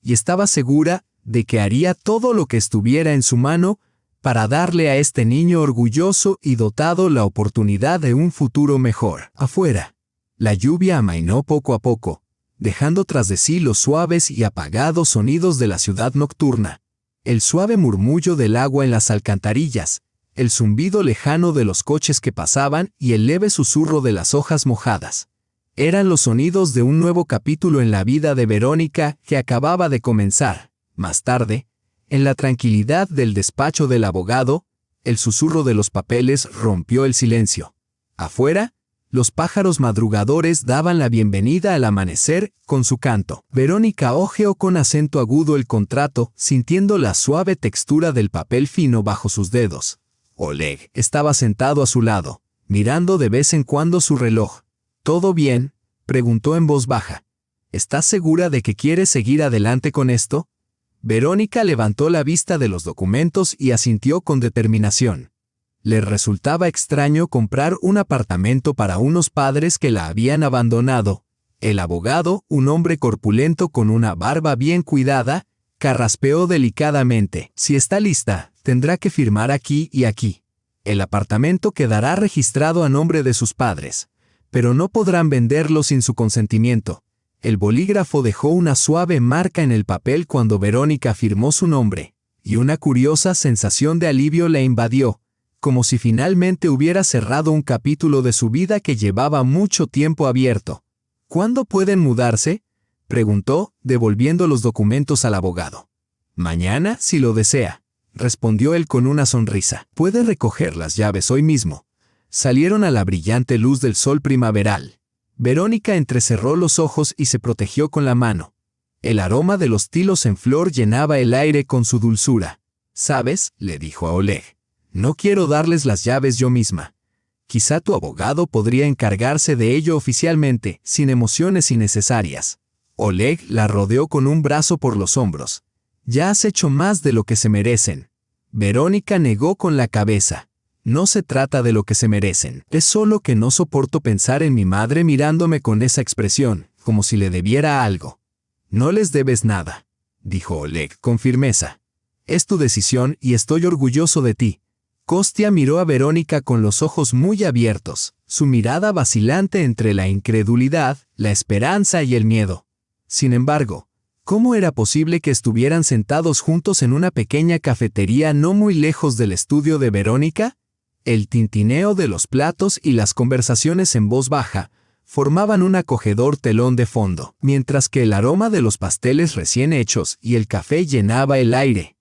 Y estaba segura de que haría todo lo que estuviera en su mano para darle a este niño orgulloso y dotado la oportunidad de un futuro mejor. Afuera, la lluvia amainó poco a poco, dejando tras de sí los suaves y apagados sonidos de la ciudad nocturna, el suave murmullo del agua en las alcantarillas, el zumbido lejano de los coches que pasaban y el leve susurro de las hojas mojadas. Eran los sonidos de un nuevo capítulo en la vida de Verónica que acababa de comenzar. Más tarde, en la tranquilidad del despacho del abogado, el susurro de los papeles rompió el silencio. Afuera, los pájaros madrugadores daban la bienvenida al amanecer con su canto. Verónica hojeó con acento agudo el contrato, sintiendo la suave textura del papel fino bajo sus dedos. Oleg estaba sentado a su lado, mirando de vez en cuando su reloj. «¿Todo bien?», preguntó en voz baja. «¿Estás segura de que quieres seguir adelante con esto?». Verónica levantó la vista de los documentos y asintió con determinación. Le resultaba extraño comprar un apartamento para unos padres que la habían abandonado. El abogado, un hombre corpulento con una barba bien cuidada, carraspeó delicadamente. «Si está lista, tendrá que firmar aquí y aquí. El apartamento quedará registrado a nombre de sus padres, pero no podrán venderlo sin su consentimiento». El bolígrafo dejó una suave marca en el papel cuando Verónica firmó su nombre, y una curiosa sensación de alivio la invadió, como si finalmente hubiera cerrado un capítulo de su vida que llevaba mucho tiempo abierto. «¿Cuándo pueden mudarse?», preguntó, devolviendo los documentos al abogado. «Mañana, si lo desea», respondió él con una sonrisa. «Puede recoger las llaves hoy mismo». Salieron a la brillante luz del sol primaveral. Verónica entrecerró los ojos y se protegió con la mano. El aroma de los tilos en flor llenaba el aire con su dulzura. «¿Sabes?», le dijo a Oleg, «no quiero darles las llaves yo misma. Quizá tu abogado podría encargarse de ello oficialmente, sin emociones innecesarias». Oleg la rodeó con un brazo por los hombros. «Ya has hecho más de lo que se merecen». Verónica negó con la cabeza. «No se trata de lo que se merecen. Es solo que no soporto pensar en mi madre mirándome con esa expresión, como si le debiera algo». «No les debes nada», dijo Oleg con firmeza. Es tu decisión y estoy orgulloso de ti. Kostya miró a Verónica con los ojos muy abiertos, su mirada vacilante entre la incredulidad, la esperanza y el miedo. Sin embargo, ¿cómo era posible que estuvieran sentados juntos en una pequeña cafetería no muy lejos del estudio de Verónica? El tintineo de los platos y las conversaciones en voz baja formaban un acogedor telón de fondo, mientras que el aroma de los pasteles recién hechos y el café llenaba el aire.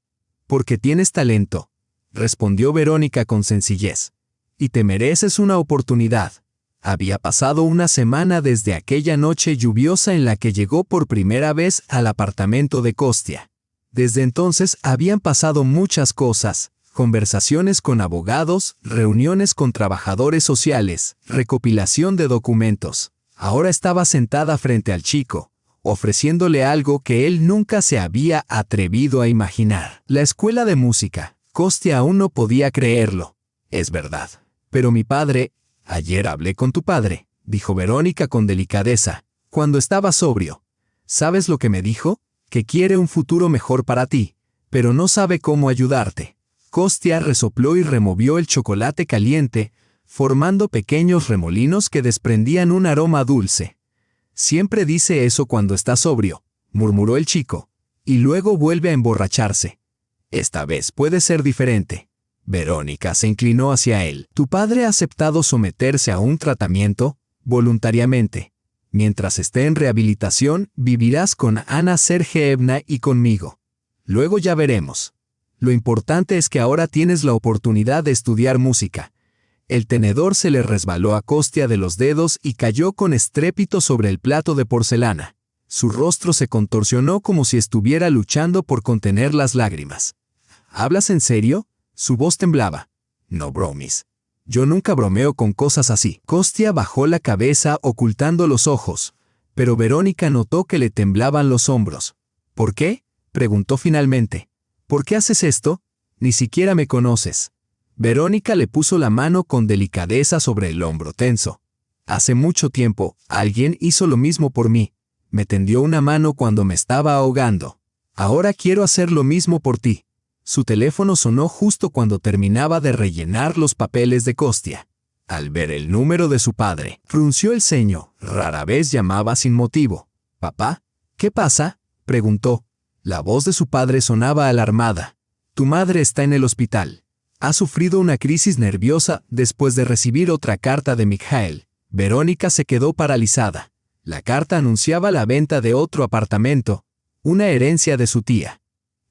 «Porque tienes talento», respondió Verónica con sencillez, «y te mereces una oportunidad». Había pasado una semana desde aquella noche lluviosa en la que llegó por primera vez al apartamento de Kostya. Desde entonces habían pasado muchas cosas: conversaciones con abogados, reuniones con trabajadores sociales, recopilación de documentos. Ahora estaba sentada frente al chico, ofreciéndole algo que él nunca se había atrevido a imaginar. La escuela de música. Kostya aún no podía creerlo. «Es verdad. Pero mi padre...» «Ayer hablé con tu padre», dijo Verónica con delicadeza, «cuando estaba sobrio. ¿Sabes lo que me dijo? Que quiere un futuro mejor para ti, pero no sabe cómo ayudarte». Kostya resopló y removió el chocolate caliente, formando pequeños remolinos que desprendían un aroma dulce. «Siempre dice eso cuando está sobrio», murmuró el chico, «y luego vuelve a emborracharse. Esta vez puede ser diferente». Verónica se inclinó hacia él. «¿Tu padre ha aceptado someterse a un tratamiento? Voluntariamente. Mientras esté en rehabilitación, vivirás con Ana Sergeevna y conmigo. Luego ya veremos. Lo importante es que ahora tienes la oportunidad de estudiar música». El tenedor se le resbaló a Kostya de los dedos y cayó con estrépito sobre el plato de porcelana. Su rostro se contorsionó como si estuviera luchando por contener las lágrimas. «¿Hablas en serio?». Su voz temblaba. «No bromis. Yo nunca bromeo con cosas así». Kostya bajó la cabeza ocultando los ojos, pero Verónica notó que le temblaban los hombros. «¿Por qué?», preguntó finalmente. «¿Por qué haces esto? Ni siquiera me conoces». Verónica le puso la mano con delicadeza sobre el hombro tenso. «Hace mucho tiempo, alguien hizo lo mismo por mí. Me tendió una mano cuando me estaba ahogando. Ahora quiero hacer lo mismo por ti». Su teléfono sonó justo cuando terminaba de rellenar los papeles de Kostya. Al ver el número de su padre, frunció el ceño. Rara vez llamaba sin motivo. «¿Papá? ¿Qué pasa?», preguntó. La voz de su padre sonaba alarmada. «Tu madre está en el hospital. Ha sufrido una crisis nerviosa después de recibir otra carta de Mikhail». Verónica se quedó paralizada. La carta anunciaba la venta de otro apartamento, una herencia de su tía.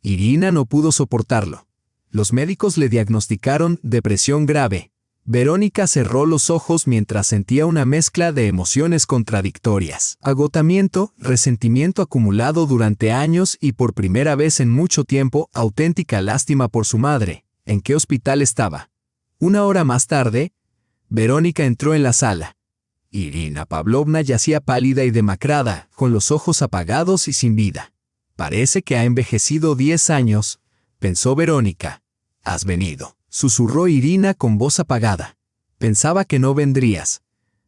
Irina no pudo soportarlo. Los médicos le diagnosticaron depresión grave. Verónica cerró los ojos mientras sentía una mezcla de emociones contradictorias. Agotamiento, resentimiento acumulado durante años y por primera vez en mucho tiempo, auténtica lástima por su madre. ¿En qué hospital estaba? Una hora más tarde, Verónica entró en la sala. Irina Pavlovna yacía pálida y demacrada, con los ojos apagados y sin vida. «Parece que ha envejecido 10 años», pensó Verónica. «Has venido», susurró Irina con voz apagada. «Pensaba que no vendrías».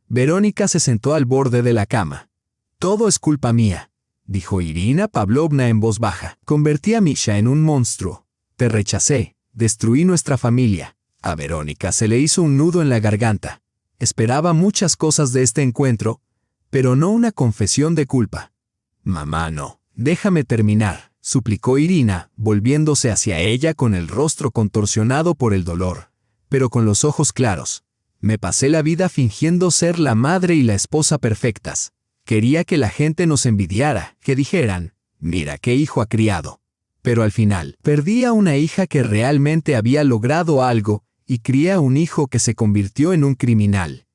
Verónica se sentó al borde de la cama. «Todo es culpa mía», dijo Irina Pavlovna en voz baja. «Convertí a Misha en un monstruo. Te rechacé, destruí nuestra familia». A Verónica se le hizo un nudo en la garganta. Esperaba muchas cosas de este encuentro, pero no una confesión de culpa. «Mamá, no. Déjame terminar», suplicó Irina, volviéndose hacia ella con el rostro contorsionado por el dolor, pero con los ojos claros. «Me pasé la vida fingiendo ser la madre y la esposa perfectas. Quería que la gente nos envidiara, que dijeran, mira qué hijo ha criado. Pero al final, perdí a una hija que realmente había logrado algo y crié a un hijo que se convirtió en un criminal».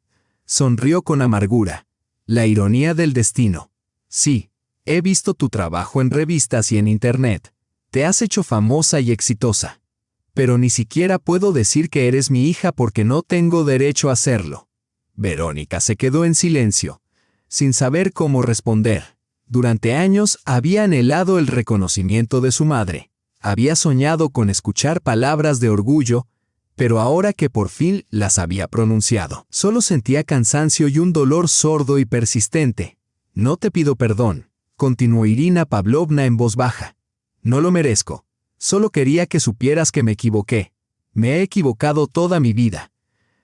Sonrió con amargura. La ironía del destino. «Sí. He visto tu trabajo en revistas y en internet. Te has hecho famosa y exitosa. Pero ni siquiera puedo decir que eres mi hija porque no tengo derecho a hacerlo». Verónica se quedó en silencio, sin saber cómo responder. Durante años había anhelado el reconocimiento de su madre. Había soñado con escuchar palabras de orgullo, pero ahora que por fin las había pronunciado, solo sentía cansancio y un dolor sordo y persistente. «No te pido perdón», continuó Irina Pavlovna en voz baja. «No lo merezco. Solo quería que supieras que me equivoqué. Me he equivocado toda mi vida.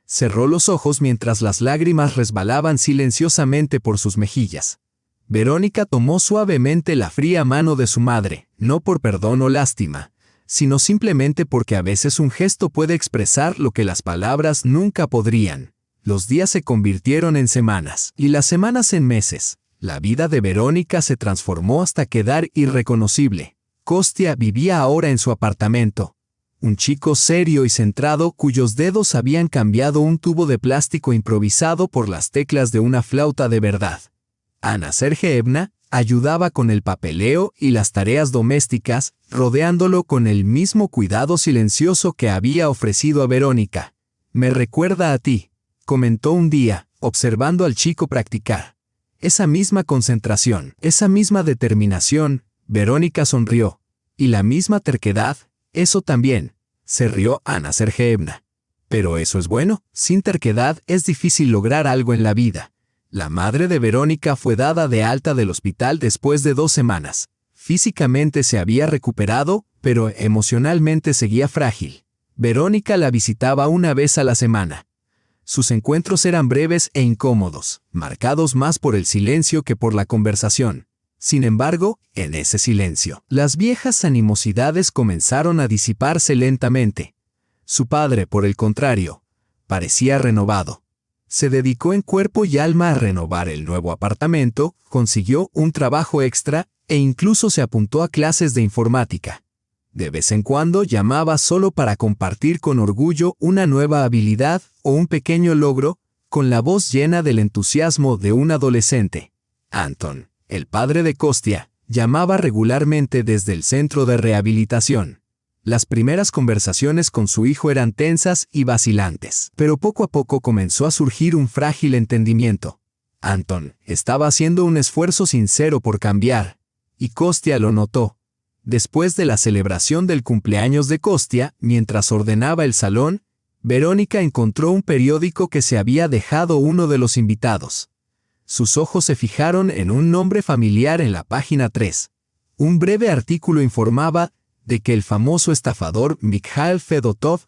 Cerró los ojos mientras las lágrimas resbalaban silenciosamente por sus mejillas. Verónica tomó suavemente la fría mano de su madre, no por perdón o lástima, sino simplemente porque a veces un gesto puede expresar lo que las palabras nunca podrían. Los días se convirtieron en semanas, y las semanas en meses. La vida de Verónica se transformó hasta quedar irreconocible. Kostya vivía ahora en su apartamento. Un chico serio y centrado cuyos dedos habían cambiado un tubo de plástico improvisado por las teclas de una flauta de verdad. Ana Sergeevna ayudaba con el papeleo y las tareas domésticas, rodeándolo con el mismo cuidado silencioso que había ofrecido a Verónica. «Me recuerda a ti», comentó un día, observando al chico practicar. Esa misma concentración, esa misma determinación, Verónica sonrió. Y la misma terquedad, eso también, se rió Ana Sergeevna. Pero eso es bueno, sin terquedad es difícil lograr algo en la vida. La madre de Verónica fue dada de alta del hospital después de 2 semanas. Físicamente se había recuperado, pero emocionalmente seguía frágil. Verónica la visitaba una vez a la semana. Sus encuentros eran breves e incómodos, marcados más por el silencio que por la conversación. Sin embargo, en ese silencio, las viejas animosidades comenzaron a disiparse lentamente. Su padre, por el contrario, parecía renovado. Se dedicó en cuerpo y alma a renovar el nuevo apartamento, consiguió un trabajo extra e incluso se apuntó a clases de informática. De vez en cuando llamaba solo para compartir con orgullo una nueva habilidad o un pequeño logro, con la voz llena del entusiasmo de un adolescente. Anton, el padre de Kostya, llamaba regularmente desde el centro de rehabilitación. Las primeras conversaciones con su hijo eran tensas y vacilantes, pero poco a poco comenzó a surgir un frágil entendimiento. Anton estaba haciendo un esfuerzo sincero por cambiar, y Kostya lo notó. Después de la celebración del cumpleaños de Kostya, mientras ordenaba el salón, Verónica encontró un periódico que se había dejado uno de los invitados. Sus ojos se fijaron en un nombre familiar en la página 3. Un breve artículo informaba de que el famoso estafador Mikhail Fedotov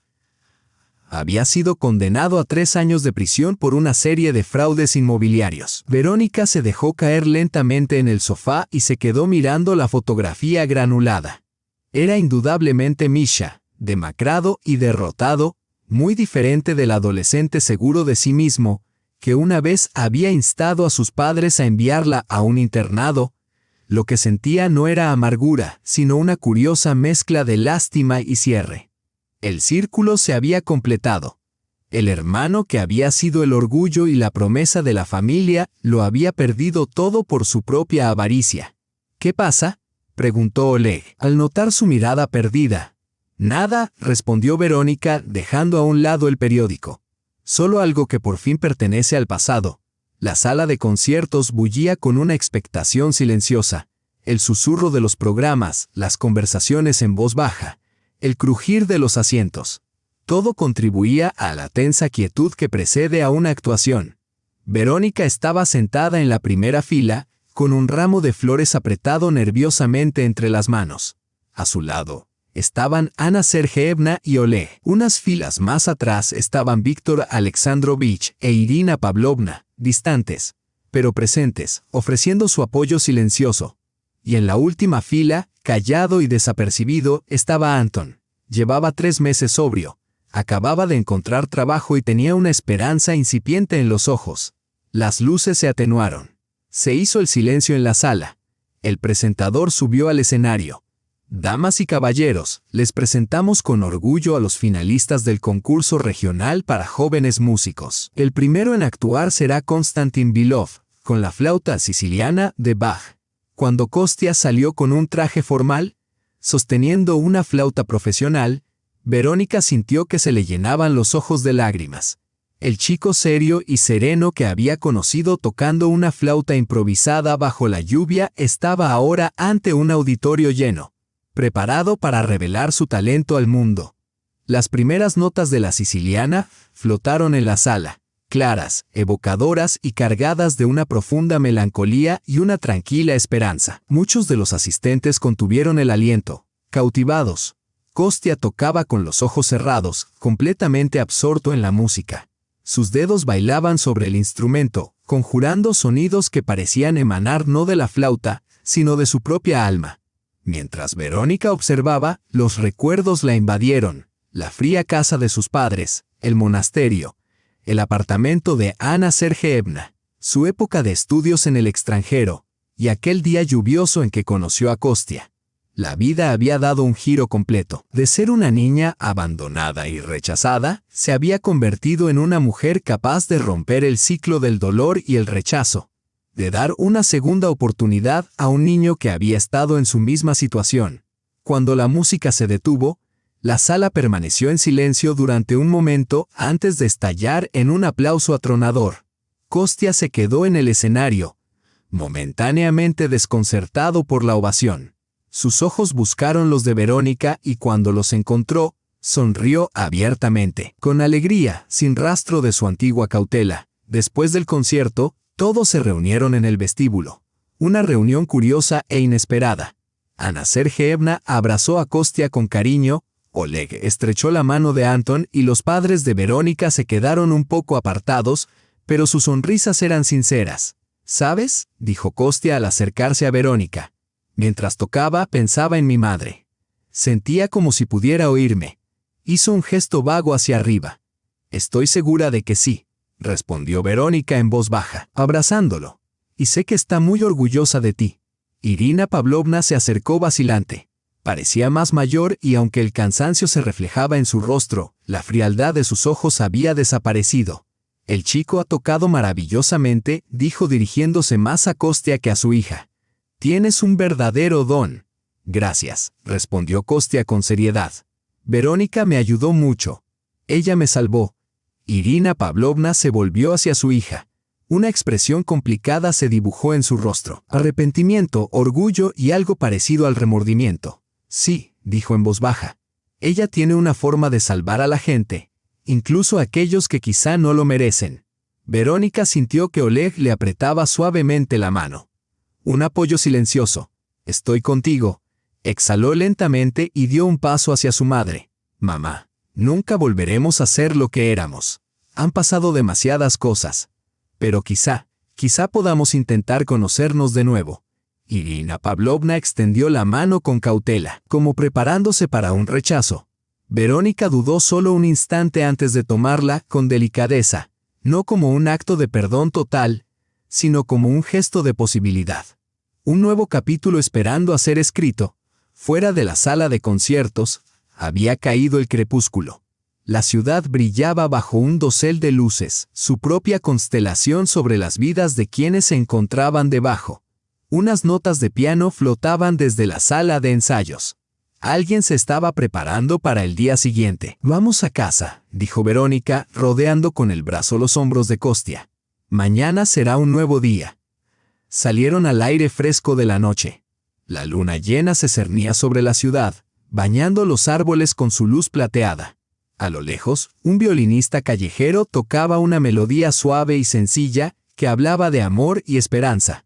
había sido condenado a 3 años de prisión por una serie de fraudes inmobiliarios. Verónica se dejó caer lentamente en el sofá y se quedó mirando la fotografía granulada. Era indudablemente Misha, demacrado y derrotado, muy diferente del adolescente seguro de sí mismo, que una vez había instado a sus padres a enviarla a un internado. Lo que sentía no era amargura, sino una curiosa mezcla de lástima y cierre. El círculo se había completado. El hermano que había sido el orgullo y la promesa de la familia lo había perdido todo por su propia avaricia. «¿Qué pasa?», preguntó Oleg, al notar su mirada perdida. «Nada», respondió Verónica, dejando a un lado el periódico. «Solo algo que por fin pertenece al pasado». La sala de conciertos bullía con una expectación silenciosa. El susurro de los programas, las conversaciones en voz baja, el crujir de los asientos. Todo contribuía a la tensa quietud que precede a una actuación. Verónica estaba sentada en la primera fila, con un ramo de flores apretado nerviosamente entre las manos. A su lado estaban Ana Sergeevna y Oleg. Unas filas más atrás estaban Víctor Alexandrovich e Irina Pavlovna, distantes, pero presentes, ofreciendo su apoyo silencioso. Y en la última fila, callado y desapercibido, estaba Anton. Llevaba 3 meses sobrio, acababa de encontrar trabajo y tenía una esperanza incipiente en los ojos. Las luces se atenuaron. Se hizo el silencio en la sala. El presentador subió al escenario. «Damas y caballeros, les presentamos con orgullo a los finalistas del concurso regional para jóvenes músicos. El primero en actuar será Konstantin Bilov, con la flauta siciliana de Bach». Cuando Kostya salió con un traje formal, sosteniendo una flauta profesional, Verónica sintió que se le llenaban los ojos de lágrimas. El chico serio y sereno que había conocido tocando una flauta improvisada bajo la lluvia estaba ahora ante un auditorio lleno, preparado para revelar su talento al mundo. Las primeras notas de la siciliana flotaron en la sala, claras, evocadoras y cargadas de una profunda melancolía y una tranquila esperanza. Muchos de los asistentes contuvieron el aliento. Cautivados, Kostia tocaba con los ojos cerrados, completamente absorto en la música. Sus dedos bailaban sobre el instrumento, conjurando sonidos que parecían emanar no de la flauta, sino de su propia alma. Mientras Verónica observaba, los recuerdos la invadieron: la fría casa de sus padres, el monasterio, el apartamento de Ana Sergeevna, su época de estudios en el extranjero, y aquel día lluvioso en que conoció a Kostia. La vida había dado un giro completo. De ser una niña abandonada y rechazada, se había convertido en una mujer capaz de romper el ciclo del dolor y el rechazo, de dar una segunda oportunidad a un niño que había estado en su misma situación. Cuando la música se detuvo, la sala permaneció en silencio durante un momento antes de estallar en un aplauso atronador. Kostia se quedó en el escenario, momentáneamente desconcertado por la ovación. Sus ojos buscaron los de Verónica y cuando los encontró, sonrió abiertamente, con alegría, sin rastro de su antigua cautela. Después del concierto, todos se reunieron en el vestíbulo. Una reunión curiosa e inesperada. Ana Sergeevna abrazó a Kostia con cariño, Oleg estrechó la mano de Anton y los padres de Verónica se quedaron un poco apartados, pero sus sonrisas eran sinceras. «¿Sabes?», dijo Kostia al acercarse a Verónica. «Mientras tocaba, pensaba en mi madre. Sentía como si pudiera oírme». Hizo un gesto vago hacia arriba. «Estoy segura de que sí», respondió Verónica en voz baja, abrazándolo. «Y sé que está muy orgullosa de ti». Irina Pavlovna se acercó vacilante. Parecía más mayor y aunque el cansancio se reflejaba en su rostro, la frialdad de sus ojos había desaparecido. «El chico ha tocado maravillosamente», dijo dirigiéndose más a Kostia que a su hija. «Tienes un verdadero don». «Gracias», respondió Kostia con seriedad. «Verónica me ayudó mucho. Ella me salvó». Irina Pavlovna se volvió hacia su hija. Una expresión complicada se dibujó en su rostro. Arrepentimiento, orgullo y algo parecido al remordimiento. «Sí», dijo en voz baja. «Ella tiene una forma de salvar a la gente, incluso a aquellos que quizá no lo merecen». Verónica sintió que Oleg le apretaba suavemente la mano. Un apoyo silencioso. «Estoy contigo», exhaló lentamente y dio un paso hacia su madre. «Mamá, nunca volveremos a ser lo que éramos. Han pasado demasiadas cosas. Pero quizá podamos intentar conocernos de nuevo». Irina Pavlovna extendió la mano con cautela, como preparándose para un rechazo. Verónica dudó solo un instante antes de tomarla con delicadeza, no como un acto de perdón total, sino como un gesto de posibilidad. Un nuevo capítulo esperando a ser escrito. Fuera de la sala de conciertos, había caído el crepúsculo. La ciudad brillaba bajo un dosel de luces, su propia constelación sobre las vidas de quienes se encontraban debajo. Unas notas de piano flotaban desde la sala de ensayos. Alguien se estaba preparando para el día siguiente. «Vamos a casa», dijo Verónica, rodeando con el brazo los hombros de Kostia. «Mañana será un nuevo día». Salieron al aire fresco de la noche. La luna llena se cernía sobre la ciudad, bañando los árboles con su luz plateada. A lo lejos, un violinista callejero tocaba una melodía suave y sencilla que hablaba de amor y esperanza.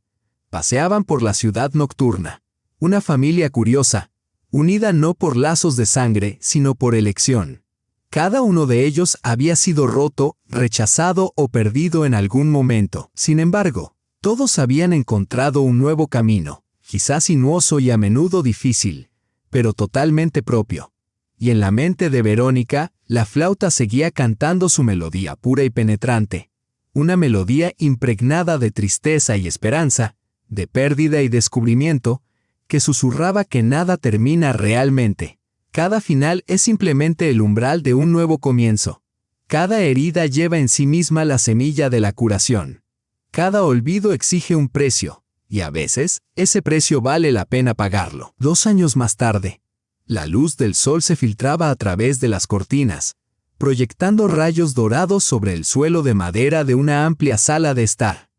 Paseaban por la ciudad nocturna. Una familia curiosa, unida no por lazos de sangre, sino por elección. Cada uno de ellos había sido roto, rechazado o perdido en algún momento. Sin embargo, todos habían encontrado un nuevo camino, quizás sinuoso y a menudo difícil, pero totalmente propio. Y en la mente de Verónica, la flauta seguía cantando su melodía pura y penetrante. Una melodía impregnada de tristeza y esperanza, de pérdida y descubrimiento, que susurraba que nada termina realmente. Cada final es simplemente el umbral de un nuevo comienzo. Cada herida lleva en sí misma la semilla de la curación. Cada olvido exige un precio, y a veces, ese precio vale la pena pagarlo. 2 años más tarde, la luz del sol se filtraba a través de las cortinas, proyectando rayos dorados sobre el suelo de madera de una amplia sala de estar.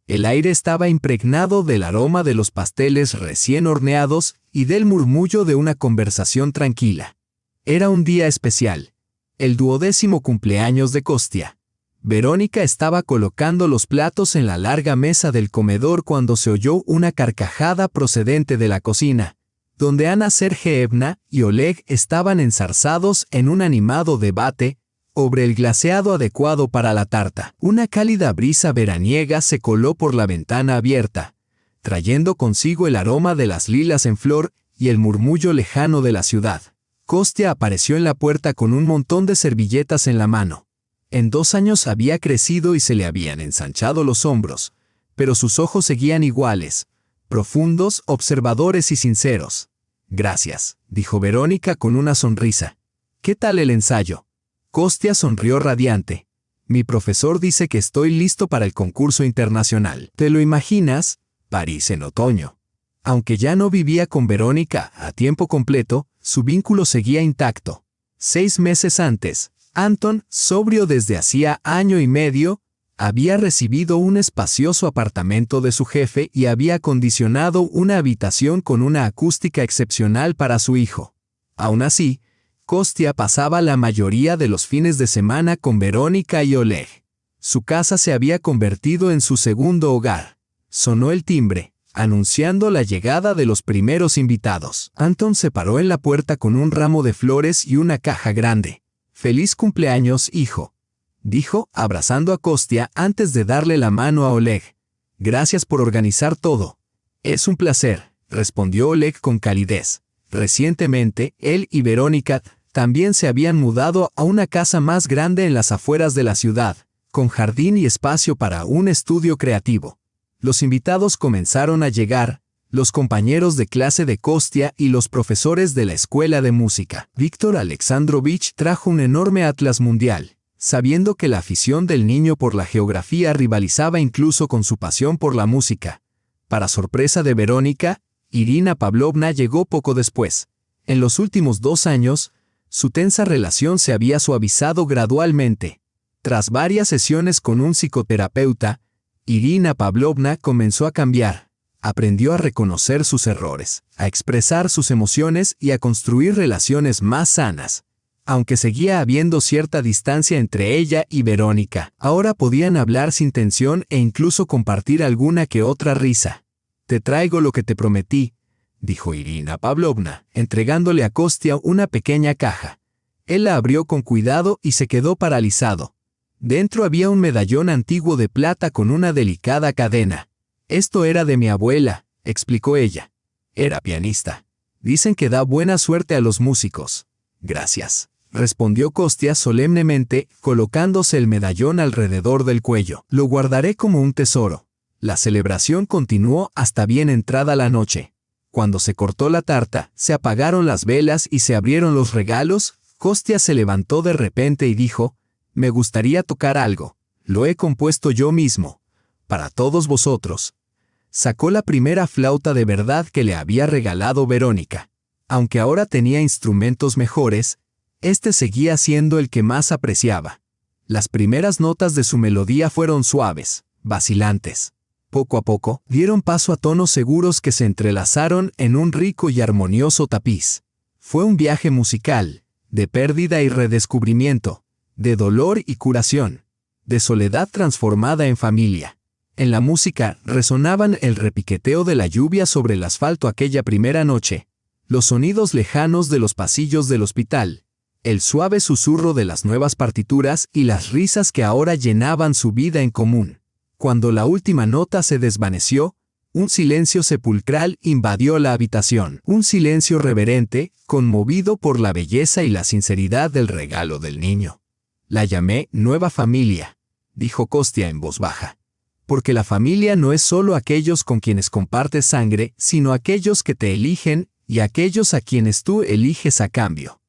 El aire estaba impregnado del aroma de los pasteles recién horneados y del murmullo de una conversación tranquila. Era un día especial, el 12º cumpleaños de Kostia. Verónica estaba colocando los platos en la larga mesa del comedor cuando se oyó una carcajada procedente de la cocina. donde Anna Sergeyevna y Oleg estaban enzarzados en un animado debate sobre el glaseado adecuado para la tarta. Una cálida brisa veraniega se coló por la ventana abierta, trayendo consigo el aroma de las lilas en flor y el murmullo lejano de la ciudad. Kostya apareció en la puerta con un montón de servilletas en la mano. En 2 años había crecido y se le habían ensanchado los hombros, pero sus ojos seguían iguales, profundos, observadores y sinceros. «Gracias», dijo Verónica con una sonrisa. «¿Qué tal el ensayo?» Kostya sonrió radiante. «Mi profesor dice que estoy listo para el concurso internacional. ¿Te lo imaginas? París en otoño». Aunque ya no vivía con Verónica a tiempo completo, su vínculo seguía intacto. 6 meses antes, Anton, sobrio desde hacía 1 año y medio, había recibido un espacioso apartamento de su jefe y había acondicionado una habitación con una acústica excepcional para su hijo. Aún así, Kostya pasaba la mayoría de los fines de semana con Verónica y Oleg. Su casa se había convertido en su segundo hogar. Sonó el timbre, anunciando la llegada de los primeros invitados. Anton se paró en la puerta con un ramo de flores y una caja grande. «Feliz cumpleaños, hijo», dijo, abrazando a Kostya antes de darle la mano a Oleg. «Gracias por organizar todo». «Es un placer», respondió Oleg con calidez. Recientemente, él y Verónica también se habían mudado a una casa más grande en las afueras de la ciudad, con jardín y espacio para un estudio creativo. Los invitados comenzaron a llegar, los compañeros de clase de Kostya y los profesores de la escuela de música. Víctor Alexandrovich trajo un enorme atlas mundial, sabiendo que la afición del niño por la geografía rivalizaba incluso con su pasión por la música. Para sorpresa de Verónica, Irina Pavlovna llegó poco después. En los últimos 2 años, su tensa relación se había suavizado gradualmente. Tras varias sesiones con un psicoterapeuta, Irina Pavlovna comenzó a cambiar. Aprendió a reconocer sus errores, a expresar sus emociones y a construir relaciones más sanas. Aunque seguía habiendo cierta distancia entre ella y Verónica, ahora podían hablar sin tensión e incluso compartir alguna que otra risa. «Te traigo lo que te prometí», dijo Irina Pavlovna, entregándole a Kostya una pequeña caja. Él la abrió con cuidado y se quedó paralizado. Dentro había un medallón antiguo de plata con una delicada cadena. «Esto era de mi abuela», explicó ella. «Era pianista. Dicen que da buena suerte a los músicos». «Gracias», respondió Kostya solemnemente, colocándose el medallón alrededor del cuello. «Lo guardaré como un tesoro». La celebración continuó hasta bien entrada la noche. Cuando se cortó la tarta, se apagaron las velas y se abrieron los regalos, Kostya se levantó de repente y dijo: «Me gustaría tocar algo. Lo he compuesto yo mismo. Para todos vosotros». Sacó la primera flauta de verdad que le había regalado Verónica. Aunque ahora tenía instrumentos mejores, este seguía siendo el que más apreciaba. Las primeras notas de su melodía fueron suaves, vacilantes. Poco a poco, dieron paso a tonos seguros que se entrelazaron en un rico y armonioso tapiz. Fue un viaje musical, de pérdida y redescubrimiento, de dolor y curación, de soledad transformada en familia. En la música resonaban el repiqueteo de la lluvia sobre el asfalto aquella primera noche, los sonidos lejanos de los pasillos del hospital, el suave susurro de las nuevas partituras y las risas que ahora llenaban su vida en común. Cuando la última nota se desvaneció, un silencio sepulcral invadió la habitación, un silencio reverente, conmovido por la belleza y la sinceridad del regalo del niño. «La llamé nueva familia», dijo Kostya en voz baja. «Porque la familia no es solo aquellos con quienes compartes sangre, sino aquellos que te eligen y aquellos a quienes tú eliges a cambio».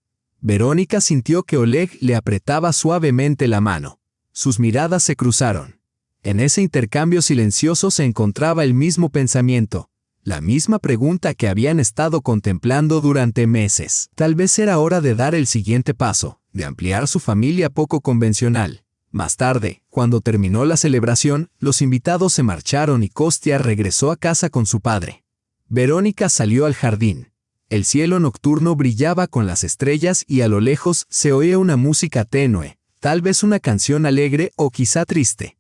Verónica sintió que Oleg le apretaba suavemente la mano. Sus miradas se cruzaron. En ese intercambio silencioso se encontraba el mismo pensamiento, la misma pregunta que habían estado contemplando durante meses. Tal vez era hora de dar el siguiente paso, de ampliar su familia poco convencional. Más tarde, cuando terminó la celebración, los invitados se marcharon y Kostya regresó a casa con su padre. Verónica salió al jardín. El cielo nocturno brillaba con las estrellas y a lo lejos se oía una música tenue, tal vez una canción alegre o quizá triste.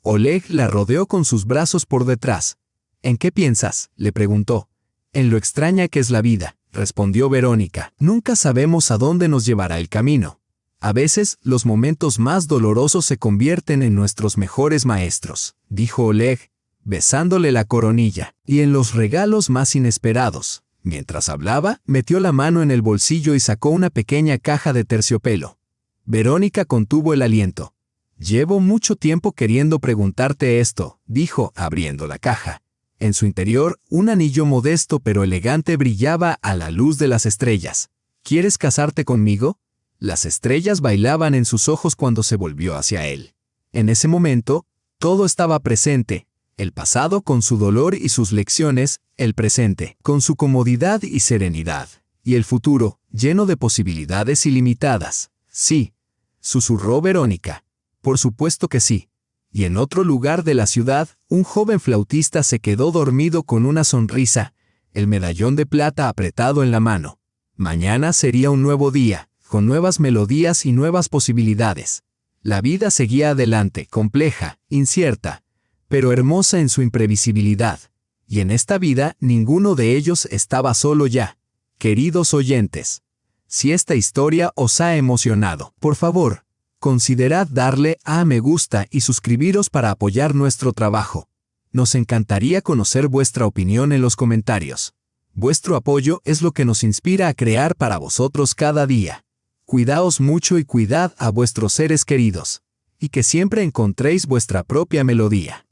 Oleg la rodeó con sus brazos por detrás. «¿En qué piensas?», le preguntó. en lo extraña que es la vida, respondió Verónica. Nunca sabemos a dónde nos llevará el camino. A veces, los momentos más dolorosos se convierten en nuestros mejores maestros, dijo Oleg, besándole la coronilla, y en los regalos más inesperados. Mientras hablaba, metió la mano en el bolsillo y sacó una pequeña caja de terciopelo. Verónica contuvo el aliento. Llevo mucho tiempo queriendo preguntarte esto, dijo, abriendo la caja. En su interior, un anillo modesto pero elegante brillaba a la luz de las estrellas. ¿Quieres casarte conmigo? Las estrellas bailaban en sus ojos cuando se volvió hacia él. En ese momento, todo estaba presente, el pasado con su dolor y sus lecciones, el presente con su comodidad y serenidad, y el futuro, lleno de posibilidades ilimitadas. Sí, susurró Verónica. Por supuesto que sí. Y en otro lugar de la ciudad, un joven flautista se quedó dormido con una sonrisa, el medallón de plata apretado en la mano. Mañana sería un nuevo día, con nuevas melodías y nuevas posibilidades. La vida seguía adelante, compleja, incierta, pero hermosa en su imprevisibilidad. Y en esta vida ninguno de ellos estaba solo ya. Queridos oyentes, si esta historia os ha emocionado, por favor, considerad darle a me gusta y suscribiros para apoyar nuestro trabajo. Nos encantaría conocer vuestra opinión en los comentarios. Vuestro apoyo es lo que nos inspira a crear para vosotros cada día. Cuidaos mucho y cuidad a vuestros seres queridos, y que siempre encontréis vuestra propia melodía.